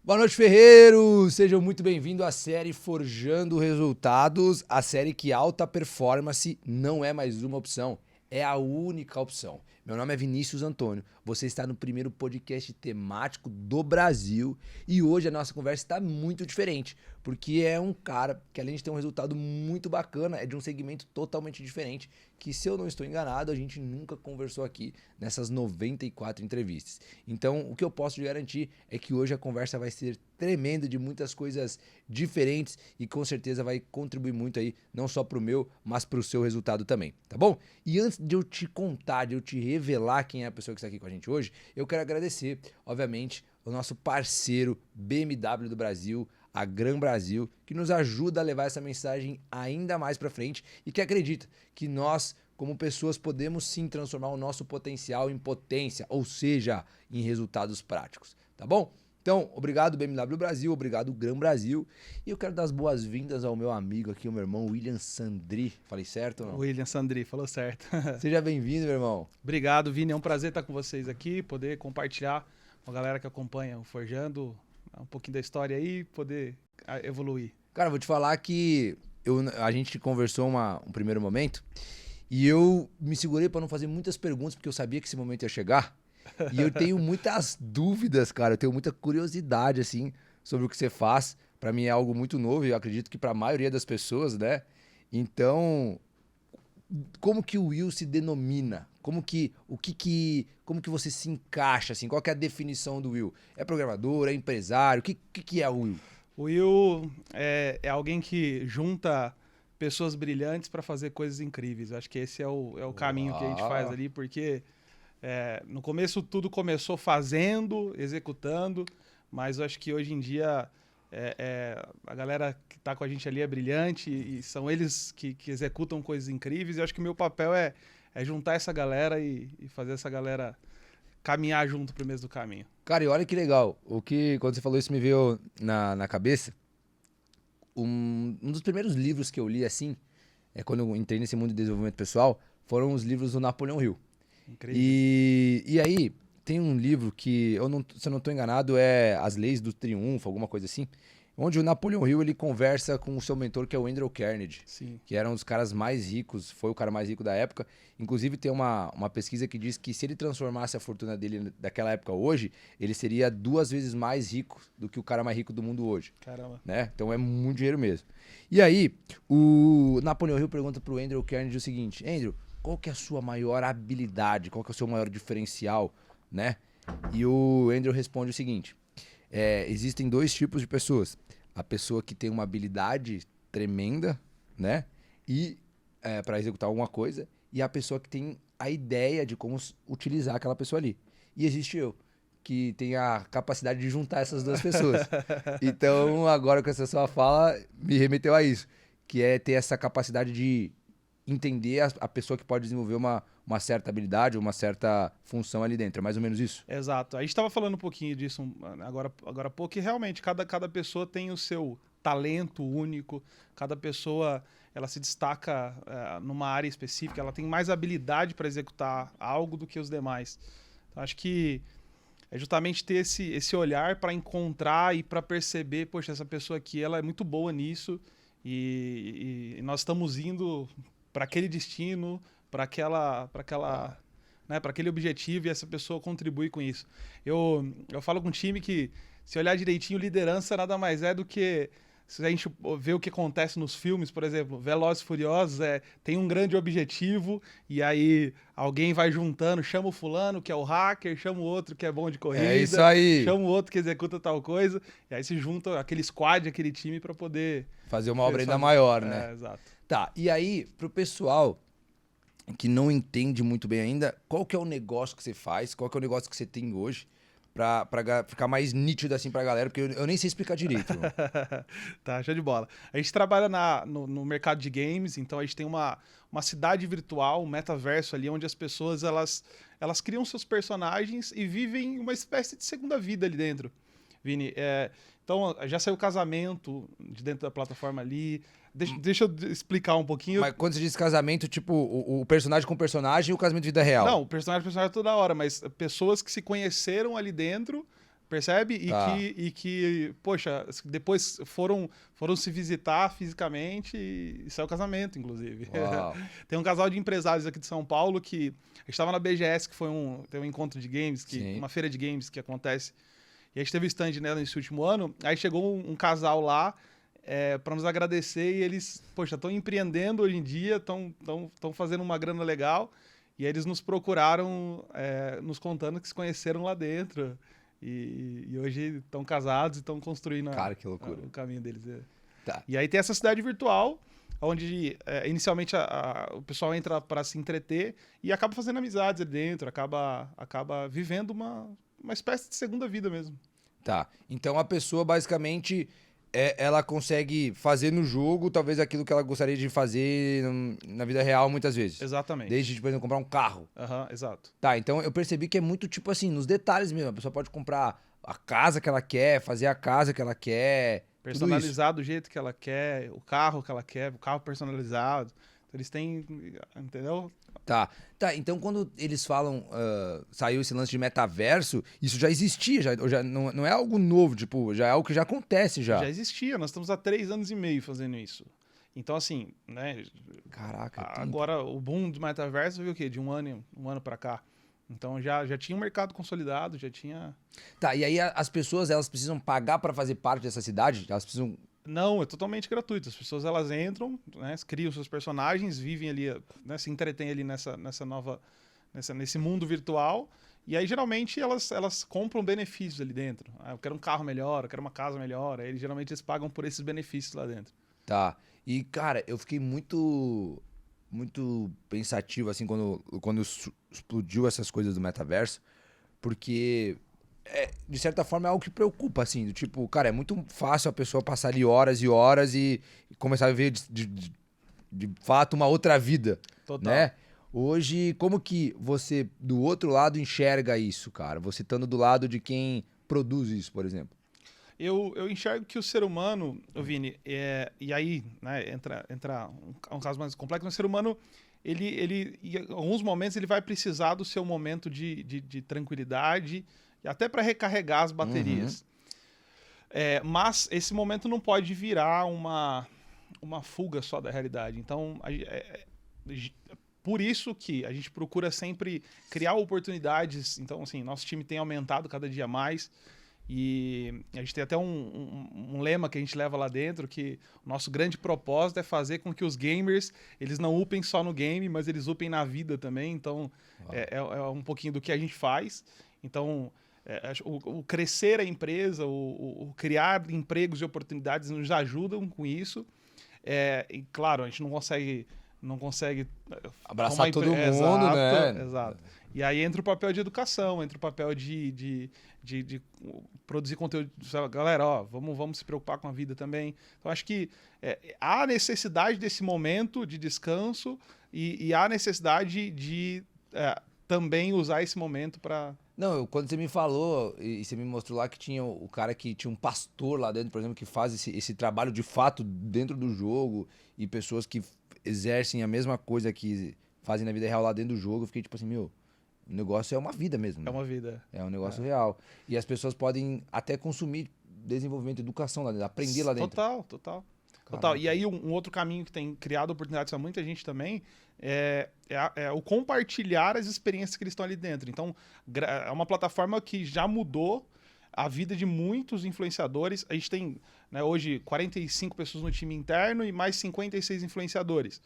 Boa noite, Ferreiros! Sejam muito bem-vindos à série Forjando Resultados, a série que alta performance não é mais uma opção, é a única opção. Meu nome é Vinícius Antônio, você está no primeiro podcast temático do Brasil e hoje a nossa conversa está muito diferente, porque é um cara que além de ter um resultado muito bacana, é de um segmento totalmente diferente, que se eu não estou enganado, a gente nunca conversou aqui nessas 94 entrevistas. Então, o que eu posso te garantir é que hoje a conversa vai ser tremenda, de muitas coisas diferentes e com certeza vai contribuir muito aí, não só pro meu, mas pro seu resultado também, tá bom? E antes de eu te contar, de eu te revelar quem é a pessoa que está aqui com a gente hoje, eu quero agradecer, obviamente, o nosso parceiro BMW do Brasil, a Gran Brasil, que nos ajuda a levar essa mensagem ainda mais para frente e que acredita que nós, como pessoas, podemos sim transformar o nosso potencial em potência, ou seja, em resultados práticos, tá bom? Então, obrigado BMW Brasil, obrigado Gran Brasil. E eu quero dar as boas-vindas ao meu amigo aqui, o meu irmão William Sandri. Falei certo ou não? William Sandri, falou certo. Seja bem-vindo, meu irmão. Obrigado, Vini. É um prazer estar com vocês aqui, poder compartilhar com a galera que acompanha o Forjando um pouquinho da história aí, poder evoluir. Cara, vou te falar que a gente conversou um primeiro momento e eu me segurei para não fazer muitas perguntas, porque eu sabia que esse momento ia chegar. E eu tenho muitas dúvidas, cara. Eu tenho muita curiosidade, assim, sobre o que você faz. Pra mim é algo muito novo e eu acredito que pra maioria das pessoas, né? Então, como que o Will se denomina? Como que você se encaixa, assim? Qual que é a definição do Will? É programador? É empresário? O que é o Will? O Will é alguém que junta pessoas brilhantes para fazer coisas incríveis. Acho que esse é o caminho que a gente faz ali, porque no começo tudo começou fazendo, executando, mas eu acho que hoje em dia a galera que está com a gente ali é brilhante e são eles que executam coisas incríveis. E eu acho que o meu papel é juntar essa galera e fazer essa galera caminhar junto pro mesmo do caminho. Cara, e olha que legal. Quando você falou isso me veio na cabeça. Um dos primeiros livros que eu li, assim, quando eu entrei nesse mundo de desenvolvimento pessoal, foram os livros do Napoleão Hill. Incrível. E aí, tem um livro que, se eu não estou enganado, é As Leis do Triunfo, alguma coisa assim, onde o Napoleão Hill ele conversa com o seu mentor, que é o Andrew Carnegie, Sim. que era um dos caras mais ricos, foi o cara mais rico da época. Inclusive, tem uma pesquisa que diz que se ele transformasse a fortuna dele daquela época hoje, ele seria 2 vezes mais rico do que o cara mais rico do mundo hoje. Caramba. Né? Então é muito dinheiro mesmo. E aí, o Napoleão Hill pergunta pro Andrew Carnegie o seguinte: Andrew, qual que é a sua maior habilidade? Qual que é o seu maior diferencial, né? E o Andrew responde o seguinte: existem 2 tipos de pessoas. A pessoa que tem uma habilidade tremenda, né? E para executar alguma coisa, e a pessoa que tem a ideia de como utilizar aquela pessoa ali. E existe eu, que tem a capacidade de juntar essas 2 pessoas. Então, agora com essa sua fala, me remeteu a isso, que é ter essa capacidade de entender a pessoa que pode desenvolver uma certa habilidade, uma certa função ali dentro. É mais ou menos isso? Exato. A gente estava falando um pouquinho disso agora há pouco, e realmente cada pessoa tem o seu talento único, cada pessoa ela se destaca numa área específica, ela tem mais habilidade para executar algo do que os demais. Então, acho que é justamente ter esse olhar para encontrar e para perceber, poxa, essa pessoa aqui ela é muito boa nisso e nós estamos indo para aquele destino, para aquele objetivo, e essa pessoa contribui com isso. Eu falo com um time que, se olhar direitinho, liderança nada mais é do que, se a gente vê o que acontece nos filmes, por exemplo, Velozes e Furiosos, tem um grande objetivo, e aí alguém vai juntando, chama o fulano, que é o hacker, chama o outro que é bom de corrida, É isso aí. chama o outro que executa tal coisa, e aí se junta aquele squad, aquele time para poder fazer uma obra ainda maior, né? Exato. Tá, e aí, pro pessoal que não entende muito bem ainda, qual que é o negócio que você faz, qual que é o negócio que você tem hoje, pra ficar mais nítido assim pra galera, porque eu nem sei explicar direito. Tá, show de bola. A gente trabalha no mercado de games, então a gente tem uma cidade virtual, um metaverso ali, onde as pessoas elas criam seus personagens e vivem uma espécie de segunda vida ali dentro. Vini, então já saiu o casamento de dentro da plataforma ali. Deixa eu explicar um pouquinho. Mas quando você diz casamento, tipo, o personagem com personagem e o casamento de vida real? Não, o personagem é toda hora, mas pessoas que se conheceram ali dentro, Percebe? Tá. E que, poxa, depois foram se visitar fisicamente e saiu o casamento, inclusive. Uau. Tem um casal de empresários aqui de São Paulo que a gente estava na BGS, que tem um encontro de games, Sim. uma feira de games que acontece. E a gente teve stand nela nesse último ano. Aí chegou um casal lá para nos agradecer e eles, poxa, estão empreendendo hoje em dia, estão fazendo uma grana legal. E aí eles nos procuraram, nos contando que se conheceram lá dentro. E hoje estão casados e estão construindo Cara, que loucura. o caminho deles. Tá. E aí tem essa cidade virtual, onde inicialmente o pessoal entra para se entreter e acaba fazendo amizades ali dentro, acaba vivendo uma espécie de segunda vida mesmo. Tá. Então a pessoa basicamente ela consegue fazer no jogo talvez aquilo que ela gostaria de fazer na vida real muitas vezes. Exatamente. Desde, por exemplo, comprar um carro. Exato. Tá, então eu percebi que é muito tipo assim, nos detalhes mesmo. A pessoa pode comprar a casa que ela quer, fazer a casa que ela quer. Personalizar do jeito que ela quer, o carro que ela quer, o carro personalizado. Então, eles têm, entendeu? Tá, então quando eles falam, saiu esse lance de metaverso, isso já existia, já não é algo novo, tipo, já é algo que já acontece já. Já existia, nós estamos há 3 anos e meio fazendo isso. Então, assim, né? Caraca, agora o boom do metaverso veio o quê? De um ano pra cá. Então já tinha um mercado consolidado, já tinha... Tá, e aí as pessoas, elas precisam pagar pra fazer parte dessa cidade? Elas precisam... Não, é totalmente gratuito. As pessoas, elas entram, né, criam seus personagens, vivem ali, né, se entretêm ali nesse mundo virtual. E aí, geralmente, elas compram benefícios ali dentro. Eu quero um carro melhor, eu quero uma casa melhor. Aí, geralmente, eles pagam por esses benefícios lá dentro. Tá, e cara, eu fiquei muito pensativo, assim, quando explodiu essas coisas do metaverso, porque... de certa forma é algo que preocupa, assim, do tipo, cara, é muito fácil a pessoa passar ali horas e horas e começar a viver de fato uma outra vida, Total. né? Hoje, como que você, do outro lado, enxerga isso, cara? Você estando do lado de quem produz isso, por exemplo. Eu enxergo que o ser humano, Vini, e aí, né, entra um caso mais complexo, mas o ser humano, ele em alguns momentos, ele vai precisar do seu momento de tranquilidade, até para recarregar as baterias. Mas esse momento não pode virar uma fuga só da realidade. Então, por isso que a gente procura sempre criar oportunidades. Então, assim, nosso time tem aumentado cada dia mais. E a gente tem até um lema que a gente leva lá dentro, que o nosso grande propósito é fazer com que os gamers, eles não upem só no game, mas eles upem na vida também. Então, é um pouquinho do que a gente faz. Então... o crescer a empresa, o criar empregos e oportunidades nos ajudam com isso. E claro, a gente não consegue abraçar todo mundo, exato, né? Exato. E aí entra o papel de educação, entra o papel de produzir conteúdo. Galera, ó, vamos se preocupar com a vida também. Então, acho que há necessidade desse momento de descanso e há necessidade de também usar esse momento para... Não, quando você me falou e você me mostrou lá que tinha o cara que tinha um pastor lá dentro, por exemplo, que faz esse trabalho de fato dentro do jogo e pessoas que exercem a mesma coisa que fazem na vida real lá dentro do jogo, eu fiquei tipo assim, meu, o negócio é uma vida mesmo, né? É uma vida. É um negócio real. E as pessoas podem até consumir desenvolvimento, educação lá dentro, aprender lá dentro. Total. E aí um outro caminho que tem criado oportunidades para muita gente também é o compartilhar as experiências que eles estão ali dentro. Então, é uma plataforma que já mudou a vida de muitos influenciadores. A gente tem, né, hoje 45 pessoas no time interno e mais 56 influenciadores,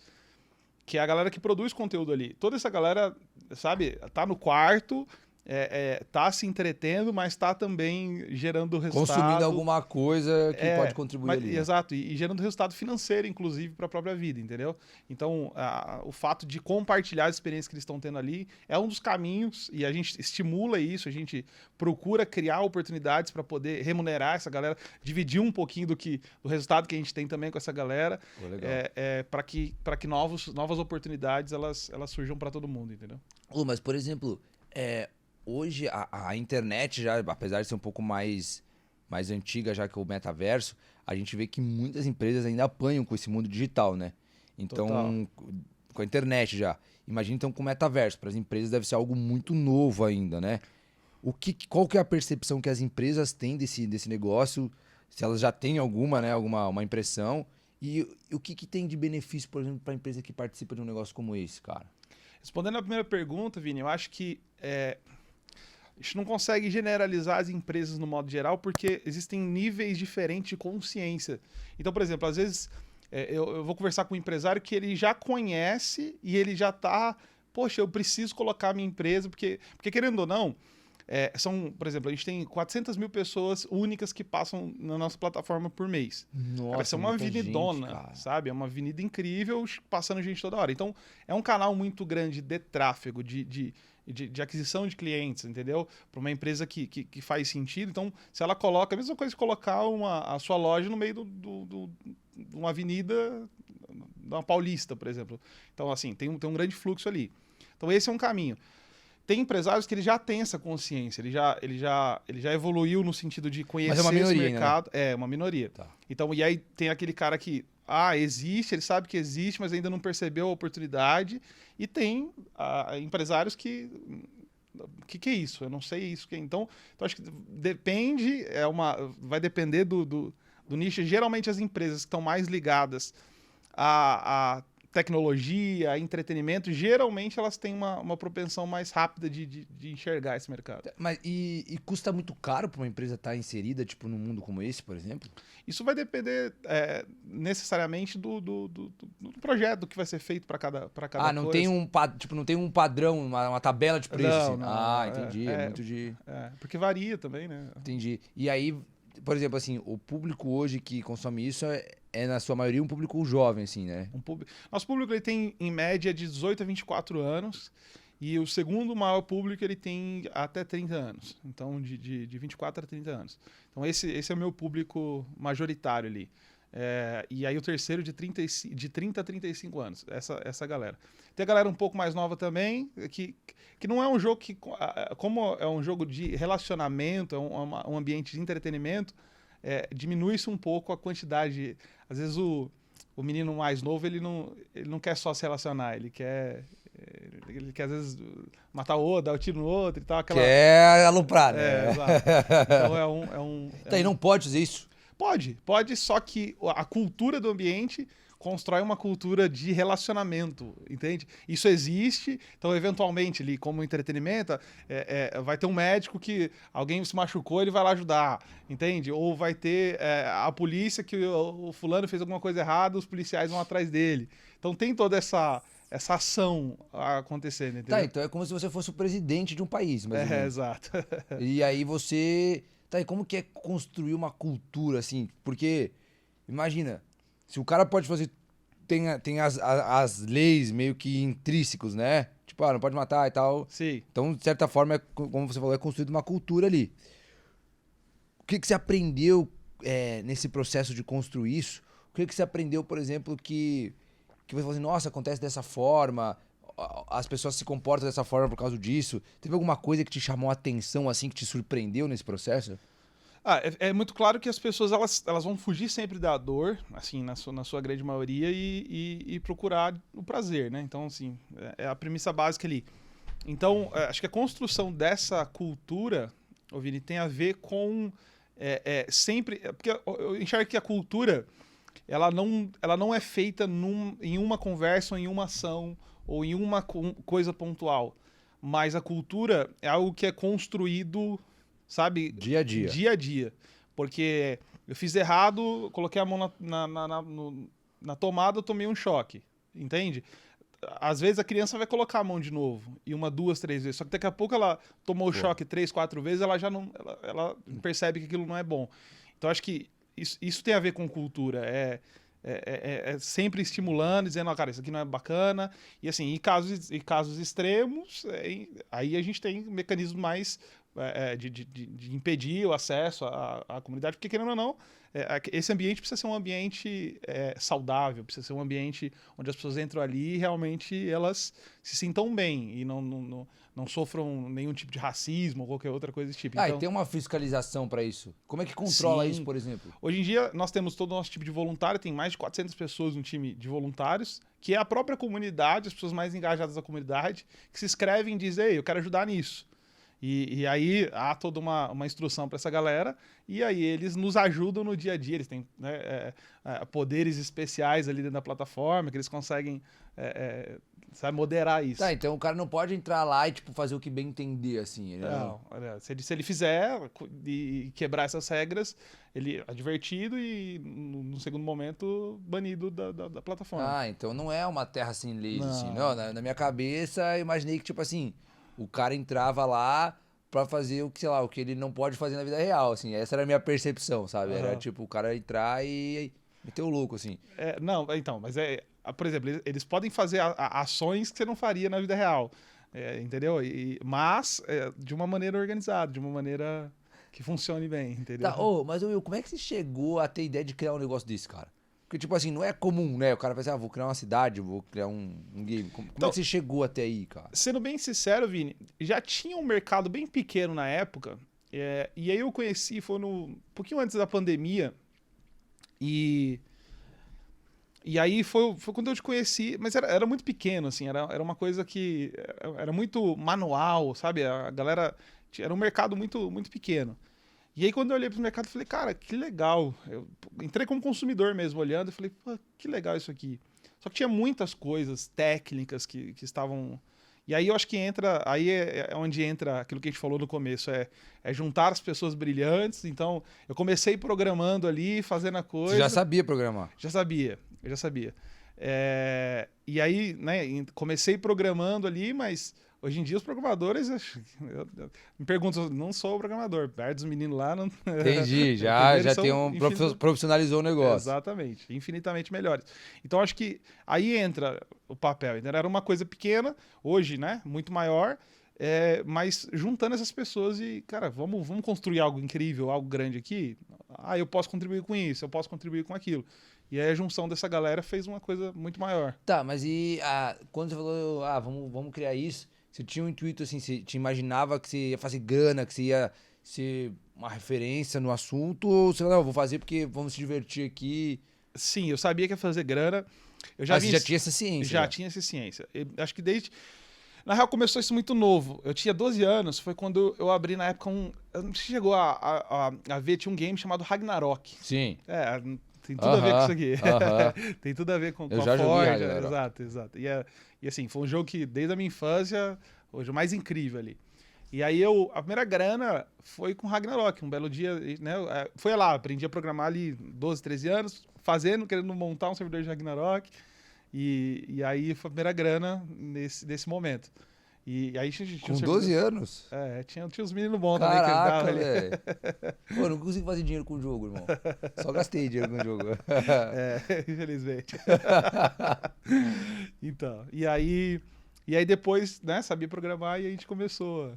que é a galera que produz conteúdo ali. Toda essa galera, sabe, tá no quarto... tá se entretendo, mas tá também gerando resultado. Consumindo alguma coisa que pode contribuir ali. Né? Exato, e gerando resultado financeiro, inclusive, para a própria vida, entendeu? Então, o fato de compartilhar as experiências que eles estão tendo ali é um dos caminhos, e a gente estimula isso, a gente procura criar oportunidades para poder remunerar essa galera, dividir um pouquinho do resultado que a gente tem também com essa galera, para que novas oportunidades elas surjam para todo mundo, entendeu? Mas, por exemplo, hoje a internet já, apesar de ser um pouco mais antiga já que o metaverso, a gente vê que muitas empresas ainda apanham com esse mundo digital, né? Então, com a internet já. Imagina então com o metaverso, para as empresas deve ser algo muito novo ainda, né? Qual que é a percepção que as empresas têm desse negócio? Se elas já têm alguma, né, uma impressão. E o que tem de benefício, por exemplo, para a empresa que participa de um negócio como esse, cara? Respondendo a primeira pergunta, Vini, eu acho que a gente não consegue generalizar as empresas no modo geral porque existem níveis diferentes de consciência. Então, por exemplo, às vezes eu vou conversar com um empresário que ele já conhece e ele já está, poxa, eu preciso colocar a minha empresa, porque querendo ou não, por exemplo, a gente tem 400 mil pessoas únicas que passam na nossa plataforma por mês. Nossa, Cara, isso é uma avenidona, gente, sabe? É uma avenida incrível, passando gente toda hora. Então, é um canal muito grande de tráfego, de aquisição de clientes, entendeu? Para uma empresa que faz sentido. Então, se ela coloca, a mesma coisa que colocar a sua loja no meio de uma avenida, da Paulista, por exemplo. Então, assim, tem um grande fluxo ali. Então, esse é um caminho. Tem empresários que ele já tem essa consciência, ele já evoluiu no sentido de conhecer esse mercado. Né? É, uma minoria. Tá. Então, e aí tem aquele cara que, existe, ele sabe que existe, mas ainda não percebeu a oportunidade. E tem empresários que é isso? Eu não sei isso. Então acho que depende, vai depender do nicho. Geralmente as empresas que estão mais ligadas a tecnologia, entretenimento, geralmente elas têm uma propensão mais rápida de enxergar esse mercado. Mas e custa muito caro para uma empresa estar inserida, tipo, num mundo como esse, por exemplo? Isso vai depender necessariamente do projeto que vai ser feito para cada coisa. Não tem um padrão, uma tabela de preço. Não, Entendi. Muito de... porque varia também, né? Entendi. E aí, por exemplo, assim, o público hoje que consome isso é na sua maioria um público jovem, assim, né? Nosso público ele tem, em média, de 18 a 24 anos. E o segundo maior público ele tem até 30 anos. Então, de 24 a 30 anos. Então, esse é o meu público majoritário ali. E aí o terceiro de 30 a 35 anos. Essa galera. Tem a galera um pouco mais nova também, que não é um jogo que... Como é um jogo de relacionamento, é um ambiente de entretenimento, diminui-se um pouco a quantidade. Às vezes o menino mais novo ele não quer só se relacionar, ele quer às vezes matar o outro, dar o tiro no outro e tal. Quer aloprar, né? Exato. Então E não pode fazer isso? Pode, só que a cultura do ambiente constrói uma cultura de relacionamento, entende? Isso existe, então eventualmente ali como entretenimento vai ter um médico que alguém se machucou, ele vai lá ajudar, entende? Ou vai ter a polícia que o fulano fez alguma coisa errada, os policiais vão atrás dele. Então tem toda essa ação acontecendo, entendeu? Tá, então é como se você fosse o presidente de um país, mas exato. E aí você... Tá, e como que é construir uma cultura, assim? Porque, imagina, se o cara pode fazer... Tem as leis meio que intrínsecos, né? Tipo, não pode matar e tal. Sim. Então, de certa forma, como você falou, é construída uma cultura ali. O que você aprendeu nesse processo de construir isso? O que você aprendeu, por exemplo, que você falou assim, nossa, acontece dessa forma, as pessoas se comportam dessa forma por causa disso. Teve alguma coisa que te chamou a atenção, assim, que te surpreendeu nesse processo? É muito claro que as pessoas elas vão fugir sempre da dor, assim, na sua grande maioria, e procurar o prazer, né? Então, assim, é a premissa básica ali. Então, acho que a construção dessa cultura, Vini, tem a ver com sempre... Porque eu enxergo que a cultura, ela não é feita em uma conversa, ou em uma ação, ou em uma coisa pontual. Mas a cultura é algo que é construído... Sabe? Dia a dia. Dia a dia. Porque eu fiz errado, coloquei a mão na tomada, eu tomei um choque. Entende? Às vezes a criança vai colocar a mão de novo. E 1, 2, 3 vezes. Só que daqui a pouco ela tomou o choque 3, 4 vezes, ela já não. Ela percebe que aquilo não é bom. Então acho que isso tem a ver com cultura. É sempre estimulando, dizendo, cara, isso aqui não é bacana. E assim, em casos extremos, aí a gente tem mecanismos mais de impedir o acesso à comunidade, porque querendo ou não, esse ambiente precisa ser um ambiente saudável, precisa ser um ambiente onde as pessoas entram ali e realmente elas se sintam bem e não sofram nenhum tipo de racismo ou qualquer outra coisa desse tipo. E tem uma fiscalização para isso? Como é que controla isso, por exemplo? Hoje em dia, nós temos todo o nosso tipo de voluntário, tem mais de 400 pessoas no time de voluntários, que é a própria comunidade, as pessoas mais engajadas da comunidade, que se inscrevem e dizem, ei, eu quero ajudar nisso. E aí há toda uma instrução para essa galera, e aí eles nos ajudam no dia a dia, eles têm, né, poderes especiais ali dentro da plataforma, que eles conseguem sabe, moderar isso. Tá, então o cara não pode entrar lá e, tipo, fazer o que bem entender, assim. Não, se ele fizer e quebrar essas regras, ele é divertido e, no segundo momento, banido da plataforma. Ah, então não é uma terra sem leis, Não. assim. Não, na minha cabeça, eu imaginei que, tipo assim, o cara entrava lá pra fazer o que, sei lá, o que ele não pode fazer na vida real, assim. Essa era a minha percepção, sabe? Era, tipo, o cara entrar e meter o louco, assim. Não, então, mas por exemplo, eles podem fazer ações que você não faria na vida real, entendeu? Mas de uma maneira organizada, de uma maneira que funcione bem, entendeu? Tá, mas Will, como é que você chegou a ter ideia de criar um negócio desse, cara? Porque, tipo assim, não é comum, né? O cara vai assim, vou criar uma cidade, vou criar um game. Como é que você chegou até aí, cara? Sendo bem sincero, Vini, já tinha um mercado bem pequeno na época, e aí eu conheci, foi um pouquinho antes da pandemia, e aí foi quando eu te conheci, mas era muito pequeno, assim, era uma coisa que era muito manual, sabe? A galera, era um mercado muito, muito pequeno. E aí quando eu olhei pro mercado, eu falei, cara, que legal. Eu entrei como consumidor mesmo, olhando, e falei, pô, que legal isso aqui. Só que tinha muitas coisas técnicas que estavam... E aí eu acho que aí é onde entra aquilo que a gente falou no começo, é juntar as pessoas brilhantes. Então, eu comecei programando ali, fazendo a coisa... Você já sabia programar? Eu já sabia. E aí, né, comecei programando ali, mas hoje em dia os programadores, me perguntam, não sou programador, perto dos meninos lá... Não, Entendi, já tem profissionalizou o negócio. Exatamente, infinitamente melhores. Então acho que aí entra o papel, entendeu? Era uma coisa pequena, hoje, né, muito maior, mas juntando essas pessoas e, cara, vamos construir algo incrível, algo grande aqui? Eu posso contribuir com isso, eu posso contribuir com aquilo. E aí a junção dessa galera fez uma coisa muito maior. Tá, mas quando você falou, vamos criar isso, você tinha um intuito assim, você te imaginava que você ia fazer grana, que você ia ser uma referência no assunto, ou você falou, não, vou fazer porque vamos se divertir aqui? Sim, eu sabia que ia fazer grana. Você já tinha essa ciência? Já tinha essa ciência. Acho que desde... Na real, começou isso muito novo. Eu tinha 12 anos, foi quando eu abri na época eu não sei se chegou a ver, tinha um game chamado Ragnarok. Sim. Tem tudo a ver com isso aqui. Tem tudo a ver com já a Forge. Exato. E assim, foi um jogo que, desde a minha infância, hoje o mais incrível ali. E aí a primeira grana foi com Ragnarok. Um belo dia, né? Foi lá, aprendi a programar ali 12, 13 anos, querendo montar um servidor de Ragnarok. E aí foi a primeira grana nesse momento. E aí tinha com 12 anos? Tinha uns meninos bons também que davam velho. Pô, não consigo fazer dinheiro com o jogo, irmão. Só gastei dinheiro com o jogo. Infelizmente. Então, e aí depois, né, sabia programar e a gente começou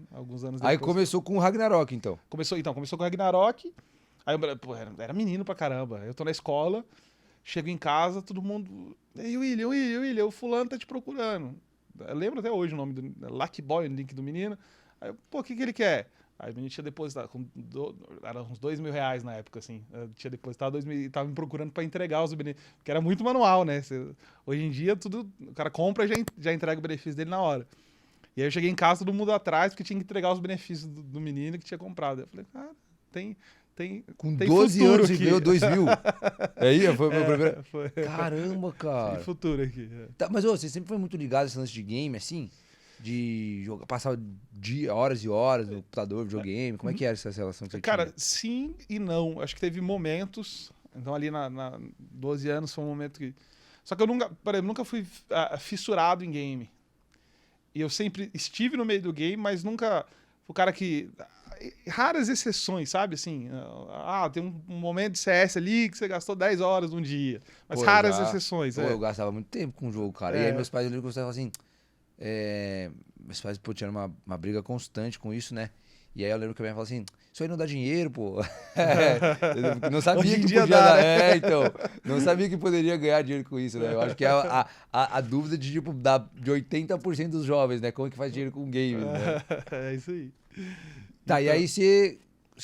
alguns anos depois. Aí começou com o Ragnarok, então? Começou com o Ragnarok. Aí eu era menino pra caramba. Eu tô na escola, chego em casa, todo mundo... Ei, William, o fulano tá te procurando. Eu lembro até hoje o nome do Lucky Boy, o link do menino. Aí eu, o que ele quer? Aí o menino tinha depositado, era uns R$2.000 na época, assim. Eu tinha depositado 2.000 e tava me procurando pra entregar os benefícios, porque era muito manual, né? Hoje em dia, o cara compra e já entrega o benefício dele na hora. E aí eu cheguei em casa, todo mundo atrás, porque tinha que entregar os benefícios do menino que tinha comprado. Eu falei, cara, tem com tem 12 anos aqui. E ganhou 2.000. Aí foi o meu primeiro. Foi. Caramba, cara. Tem futuro aqui. Tá, mas você sempre foi muito ligado a esse lance de game, assim? De passar horas e horas no computador, videogame? Como é que era essa relação que você tinha? Cara, sim e não. Acho que teve momentos. Então, ali na 12 anos foi um momento que. Só que eu nunca fui fissurado em game. E eu sempre estive no meio do game, mas nunca. O cara que. Raras exceções, sabe? Assim, tem um momento de CS ali que você gastou 10 horas num dia. Mas raras exceções. Eu gastava muito tempo com o jogo, cara. E aí meus pais, eu lembro que eu assim... meus pais, tinham uma briga constante com isso, né? E aí eu lembro que a minha mãe falou assim, isso aí não dá dinheiro, pô. Eu não sabia que podia dar, né? Então, não sabia que poderia ganhar dinheiro com isso, né? Eu acho que é a dúvida de 80% dos jovens, né? Como é que faz dinheiro com games, né? É isso aí. Tá, então... e aí você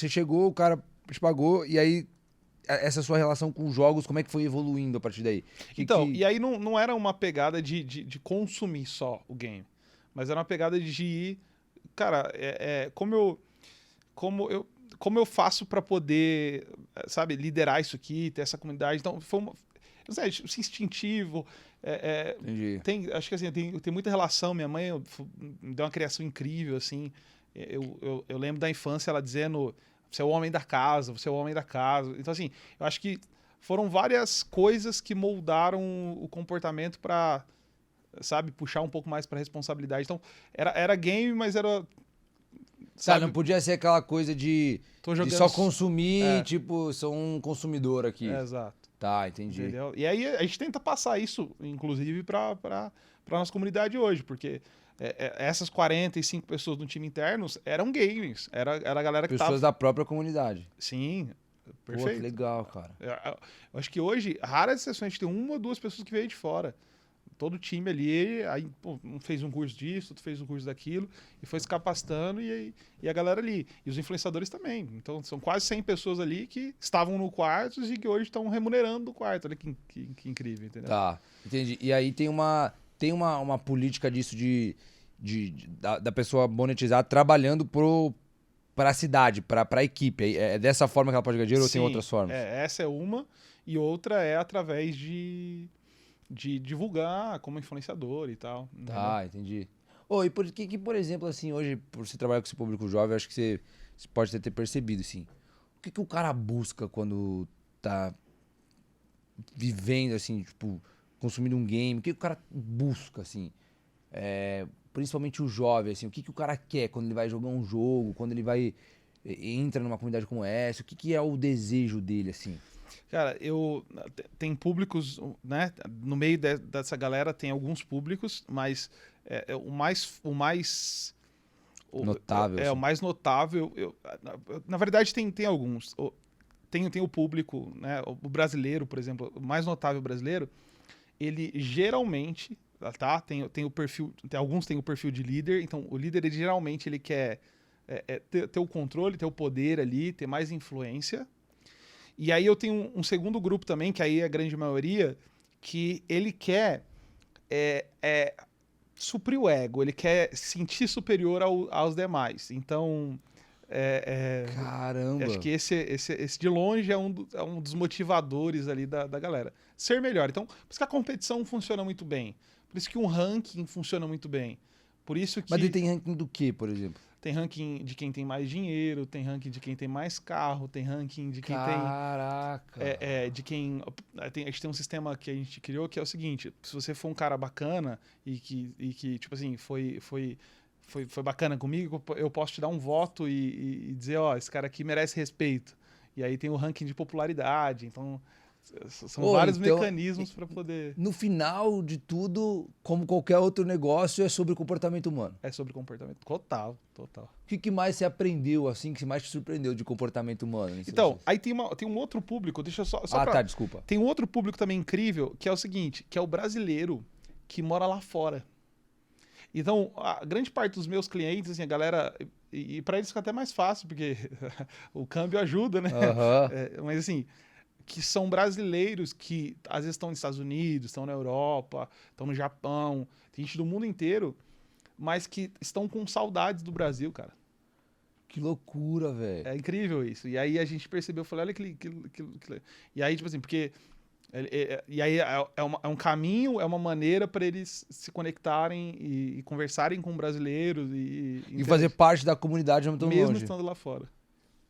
chegou, o cara te pagou, e aí essa sua relação com os jogos, como é que foi evoluindo a partir daí? E aí não era uma pegada de consumir só o game, mas era uma pegada de ir cara, como eu faço para poder, sabe, liderar isso aqui, ter essa comunidade. Então, não sei, esse instintivo. Entendi. Acho que assim, tem muita relação. Minha mãe me deu uma criação incrível, assim. Eu lembro da infância ela dizendo: você é o homem da casa, você é o homem da casa. Então, assim, eu acho que foram várias coisas que moldaram o comportamento para, sabe, puxar um pouco mais para responsabilidade. Então, era game, mas era. Sabe, não podia ser aquela coisa de só consumir, tipo, sou um consumidor aqui. Exato. Tá, entendi. Entendeu? E aí a gente tenta passar isso, inclusive, para nossa comunidade hoje, porque essas 45 pessoas no time internos eram gamers, era a galera que Pessoas da própria comunidade. Sim, perfeito. Pô, que legal, cara. Eu acho que hoje, raras exceções, a gente tem uma ou duas pessoas que veio de fora. Todo time ali, aí pô, um fez um curso disso, outro fez um curso daquilo, e foi se capacitando, e a galera ali. E os influenciadores também. Então, são quase 100 pessoas ali que estavam no quarto e que hoje estão remunerando o quarto. Olha que incrível, entendeu? Tá, entendi. E aí tem uma política disso da pessoa monetizar trabalhando pra cidade, pra equipe. É dessa forma que ela pode ganhar dinheiro ou tem outras formas? Essa é uma, e outra é através de divulgar como influenciador e tal. Tá, entendi. Oh, e por que, por exemplo, assim, hoje, por você trabalhar com esse público jovem, eu acho que você pode ter percebido, assim. O que o cara busca quando tá vivendo, assim, tipo, consumindo um game? O que o cara busca, assim? Principalmente o jovem, assim, o que o cara quer quando ele vai jogar um jogo, quando ele vai entra numa comunidade como essa? O que é o desejo dele, assim? Cara, tem públicos, né? No meio dessa galera tem alguns públicos, mas o mais Notável. o mais notável. Na verdade, tem alguns. Tem o público, né? O brasileiro, por exemplo, o mais notável brasileiro, ele geralmente, tá? Tem o perfil, alguns têm o perfil de líder. Então, o líder ele geralmente ele quer ter o controle, ter o poder ali, ter mais influência. E aí eu tenho um segundo grupo também, que aí é a grande maioria, que ele quer suprir o ego, ele quer se sentir superior aos demais. Então, Caramba! acho que esse de longe é um dos motivadores ali da galera. Ser melhor. Então, por isso que a competição funciona muito bem. Por isso que um ranking funciona muito bem. Por isso que... Mas ele tem ranking do quê, por exemplo? Tem ranking de quem tem mais dinheiro, tem ranking de quem tem mais carro, tem ranking de quem Caraca! de quem... A gente tem um sistema que a gente criou que é o seguinte: se você for um cara bacana e que tipo assim, foi bacana comigo, eu posso te dar um voto e dizer, ó, esse cara aqui merece respeito. E aí tem o ranking de popularidade, então... São vários mecanismos para poder... No final de tudo, como qualquer outro negócio, é sobre comportamento humano. É sobre comportamento. Total. O que mais você aprendeu, assim, que mais te surpreendeu de comportamento humano? Então, aí tem um outro público, deixa eu só tá, desculpa. Tem um outro público também incrível, que é o seguinte, que é o brasileiro que mora lá fora. Então, a grande parte dos meus clientes, assim, a galera... E para eles fica até mais fácil, porque o câmbio ajuda, né? Mas assim... que são brasileiros que às vezes estão nos Estados Unidos, estão na Europa, estão no Japão, tem gente do mundo inteiro, mas que estão com saudades do Brasil, cara. Que loucura, velho. É incrível isso. E aí a gente percebeu, falei, olha que... E aí, tipo assim, porque... E aí é um caminho, é uma maneira para eles se conectarem e conversarem com brasileiros e fazer parte da comunidade mesmo estando lá fora.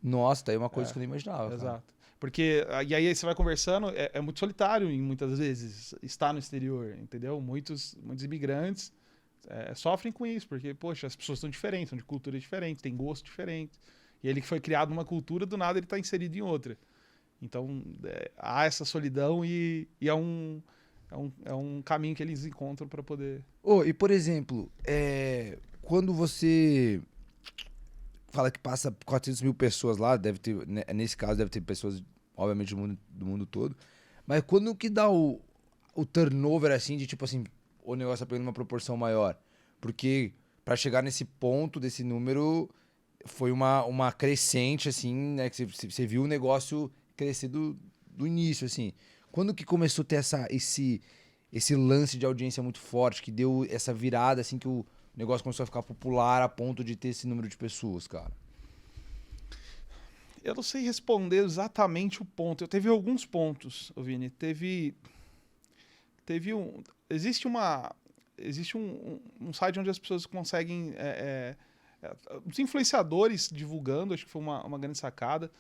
Nossa, tá aí uma coisa que eu nem imaginava. Exato. Cara. Porque, e aí você vai conversando, é muito solitário muitas vezes estar no exterior, entendeu? Muitos imigrantes sofrem com isso, porque, poxa, as pessoas são diferentes, são de cultura diferente, têm gosto diferente. E ele que foi criado numa cultura, do nada ele está inserido em outra. Então, há essa solidão e é um caminho que eles encontram para poder... E por exemplo, quando você... fala que passa 400 mil pessoas lá, deve ter, nesse caso deve ter pessoas, obviamente, do mundo todo, mas quando que dá o turnover, assim, de tipo assim, o negócio tá pegando uma proporção maior? Porque pra chegar nesse ponto, desse número, foi uma crescente, assim, né, que você viu o negócio crescer do início, assim. Quando que começou a ter esse lance de audiência muito forte, que deu essa virada, assim, que o negócio começou a ficar popular a ponto de ter esse número de pessoas, cara? Eu não sei responder exatamente o ponto. Eu teve alguns pontos, Vini. Existe um site onde as pessoas conseguem... os influenciadores divulgando, acho que foi uma grande sacada.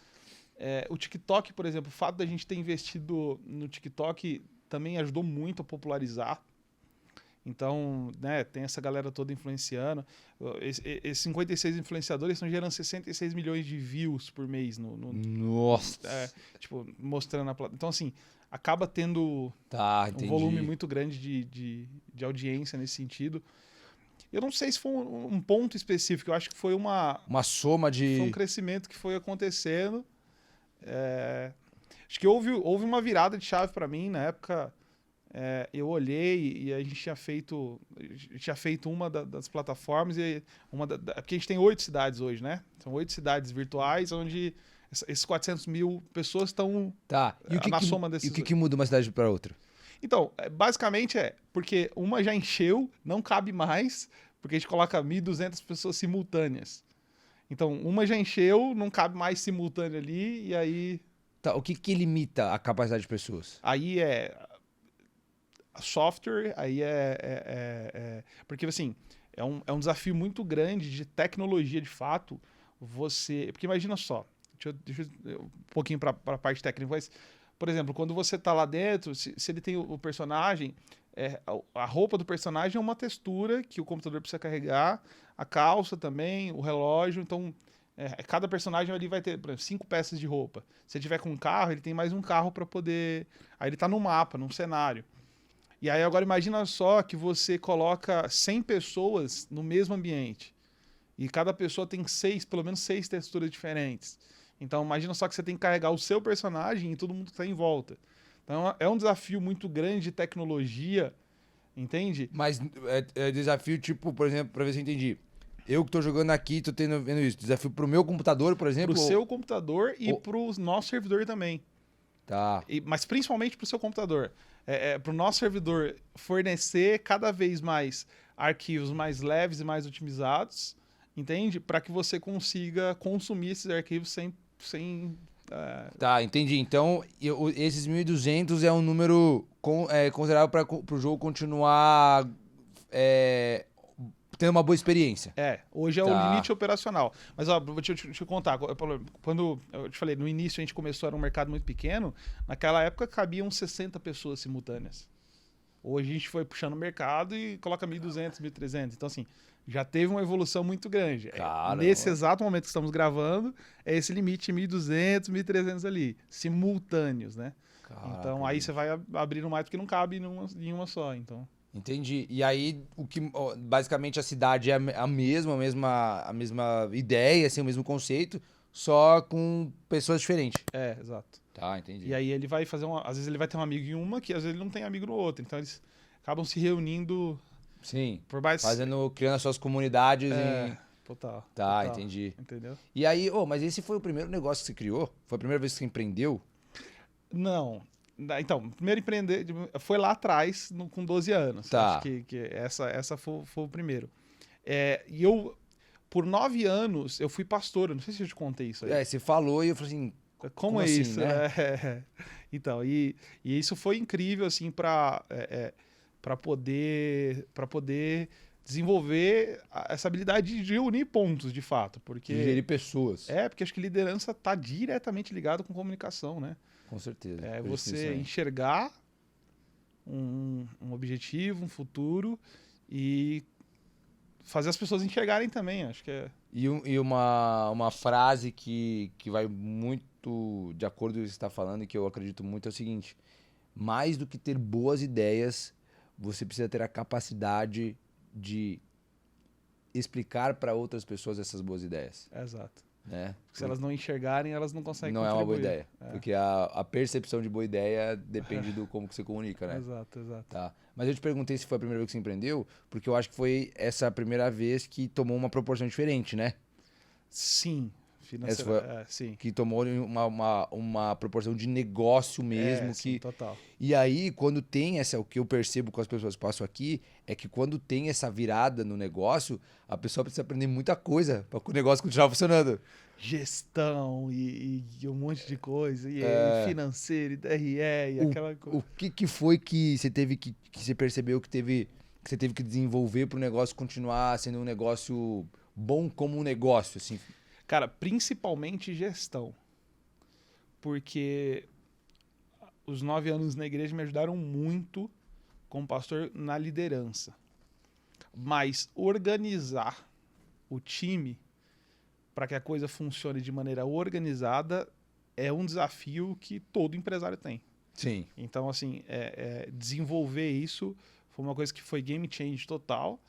O TikTok, por exemplo, o fato da gente ter investido no TikTok também ajudou muito a popularizar. Então, né, tem essa galera toda influenciando. Esses 56 influenciadores estão gerando 66 milhões de views por mês. Nossa! Tipo, mostrando a plataforma. Então, assim, acaba tendo um volume muito grande de audiência nesse sentido. Eu não sei se foi um ponto específico, eu acho que foi uma soma de... Foi um crescimento que foi acontecendo. Acho que houve uma virada de chave para mim na época. Eu olhei e a gente tinha feito uma das plataformas porque a gente tem 8 cidades hoje, né? São 8 cidades virtuais onde esses 400 mil pessoas estão na soma desses. E o que muda uma cidade para outra? Então, basicamente porque uma já encheu, não cabe mais, porque a gente coloca 1.200 pessoas simultâneas. Então, uma já encheu, não cabe mais simultâneo ali, e aí... Tá, o que limita a capacidade de pessoas? Aí software, porque, assim, é um desafio muito grande de tecnologia, de fato, Porque imagina só, deixa eu um pouquinho para a parte técnica, mas, por exemplo, quando você está lá dentro, se ele tem o personagem, a roupa do personagem é uma textura que o computador precisa carregar, a calça também, o relógio, então... cada personagem ali vai ter, por exemplo, 5 peças de roupa. Se ele tiver com um carro, ele tem mais um carro para poder... Aí ele tá no mapa, num cenário. E aí agora imagina só que você coloca 100 pessoas no mesmo ambiente. E cada pessoa tem pelo menos 6 texturas diferentes. Então imagina só que você tem que carregar o seu personagem e todo mundo que tá em volta. Então é um desafio muito grande de tecnologia, entende? Mas é desafio tipo, por exemplo, para ver se eu entendi. Eu que tô jogando aqui, tô vendo isso. Desafio pro meu computador, por exemplo? Pro seu computador e pro nosso servidor também. Tá. Mas principalmente pro seu computador. Pro nosso servidor fornecer cada vez mais arquivos mais leves e mais otimizados, entende? Para que você consiga consumir esses arquivos sem Tá, entendi. Então, esses 1.200 é um número considerável para o jogo continuar... tendo uma boa experiência. Hoje é o limite operacional. Mas, ó, deixa eu te contar. Quando eu te falei, no início a gente começou, era um mercado muito pequeno, naquela época cabiam 60 pessoas simultâneas. Hoje a gente foi puxando o mercado e coloca 1.200, 1.300. Então, assim, já teve uma evolução muito grande. Nesse exato momento que estamos gravando, é esse limite 1.200, 1.300 ali, simultâneos, né? Caraca, então, aí você vai abrindo mais porque não cabe em uma só, então... Entendi. E aí, basicamente a cidade é a mesma ideia, assim, o mesmo conceito, só com pessoas diferentes. Exato. Tá, entendi. E aí ele vai fazer às vezes ele vai ter um amigo em uma, que às vezes ele não tem amigo no outro. Então eles acabam se reunindo. Sim. Por mais... criando as suas comunidades. Total. Tá, entendi. Entendeu? E aí, mas esse foi o primeiro negócio que você criou? Foi a primeira vez que você empreendeu? Não. Então, primeiro empreender foi lá atrás, com 12 anos. Tá. Acho que essa foi o primeiro. E eu, por 9 anos, eu fui pastor. Eu não sei se eu te contei isso aí. Você falou e eu falei assim... Como é assim, isso? Né? Então, e isso foi incrível, assim, para poder desenvolver essa habilidade de unir pontos, de fato. Porque, de gerir pessoas. Porque acho que liderança está diretamente ligado com comunicação, né? Com certeza. Você enxergar um objetivo, um futuro e fazer as pessoas enxergarem também, acho que é... E uma frase que vai muito de acordo com o que você está falando e que eu acredito muito é o seguinte: mais do que ter boas ideias, você precisa ter a capacidade de explicar para outras pessoas essas boas ideias. Exato. Né? Se elas não enxergarem, elas não conseguem Não contribuir. é uma boa ideia. Porque a percepção de boa ideia depende do como que você comunica, né? Exato. Tá. Mas eu te perguntei se foi a primeira vez que você empreendeu, porque eu acho que foi essa primeira vez que tomou uma proporção diferente, né? Sim. financeira, sim. Que tomou uma proporção de negócio mesmo. Sim, total. E aí, quando tem o que eu percebo com as pessoas que passam aqui, é que quando tem essa virada no negócio, a pessoa precisa aprender muita coisa para o negócio continuar funcionando. Gestão e um monte de coisa, e financeiro, e DRE, e aquela coisa. O que foi que você teve que você percebeu que você teve que desenvolver para o negócio continuar sendo um negócio bom como um negócio, assim? Cara, principalmente gestão. Porque os 9 anos na igreja me ajudaram muito como pastor na liderança. Mas organizar o time para que a coisa funcione de maneira organizada é um desafio que todo empresário tem. Sim. Então, assim, desenvolver isso foi uma coisa que foi game change total,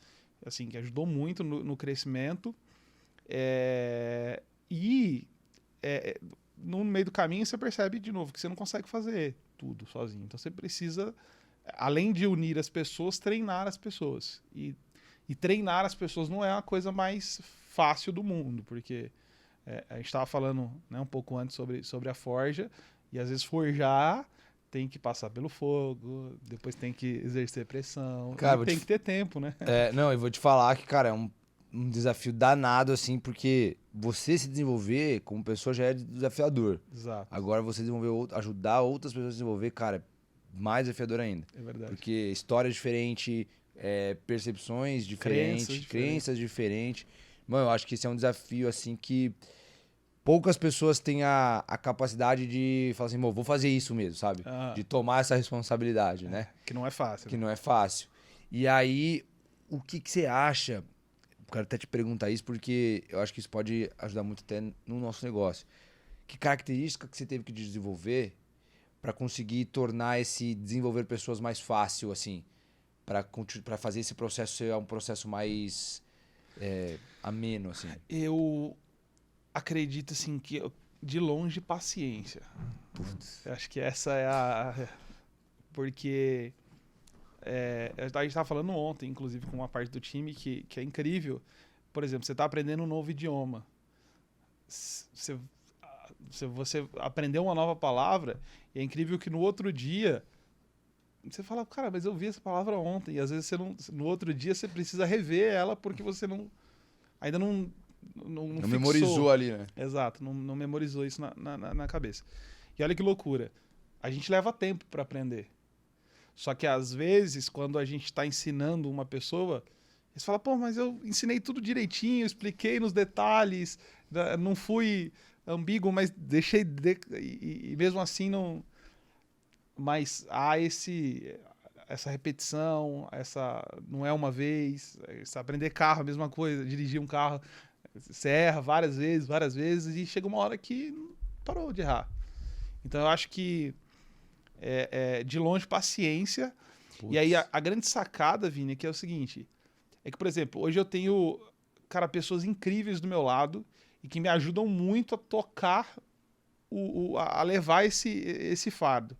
assim, que ajudou muito no crescimento. No meio do caminho você percebe de novo que você não consegue fazer tudo sozinho. Então você precisa, além de unir as pessoas, treinar as pessoas. E treinar as pessoas não é a coisa mais fácil do mundo, porque a gente estava falando, né, um pouco antes sobre a forja, e às vezes forjar tem que passar pelo fogo, depois tem que exercer pressão, cara, tem que ter tempo, né? Não, eu vou te falar que, cara, é um desafio danado, assim, porque você se desenvolver como pessoa já é desafiador. Exato. Agora você ajudar outras pessoas a desenvolver, cara, é mais desafiador ainda. É verdade. Porque história é diferente, percepções diferentes, crenças diferentes. Mano, eu acho que esse é um desafio, assim, que poucas pessoas têm a capacidade de falar assim, vou fazer isso mesmo, sabe? De tomar essa responsabilidade, né? Que não é fácil. Que não é fácil. E aí, o que você acha? Eu quero até te perguntar isso, porque eu acho que isso pode ajudar muito até no nosso negócio. Que característica que você teve que desenvolver para conseguir tornar esse desenvolver pessoas mais fácil, assim? Para fazer esse processo ser um processo mais ameno, assim? Eu acredito, assim, que de longe paciência. Putz. Eu acho que essa é porque a gente estava falando ontem, inclusive, com uma parte do time que é incrível. Por exemplo, você está aprendendo um novo idioma. Você aprendeu uma nova palavra, e é incrível que no outro dia você fala, cara, mas eu vi essa palavra ontem. E às vezes no outro dia você precisa rever ela porque você ainda não memorizou ali, né? Exato, não memorizou isso na cabeça. E olha que loucura. A gente leva tempo para aprender. Só que às vezes, quando a gente está ensinando uma pessoa, eles falam, pô, mas eu ensinei tudo direitinho, expliquei nos detalhes, não fui ambíguo, mas deixei... E mesmo assim não... Mas há essa repetição, não é uma vez, aprender carro, a mesma coisa, dirigir um carro, você erra várias vezes, e chega uma hora que parou de errar. Então eu acho que de longe paciência. Putz. E aí a grande sacada, Vini, que é o seguinte, é que, por exemplo, hoje eu tenho, cara, pessoas incríveis do meu lado e que me ajudam muito a tocar, a levar esse fardo.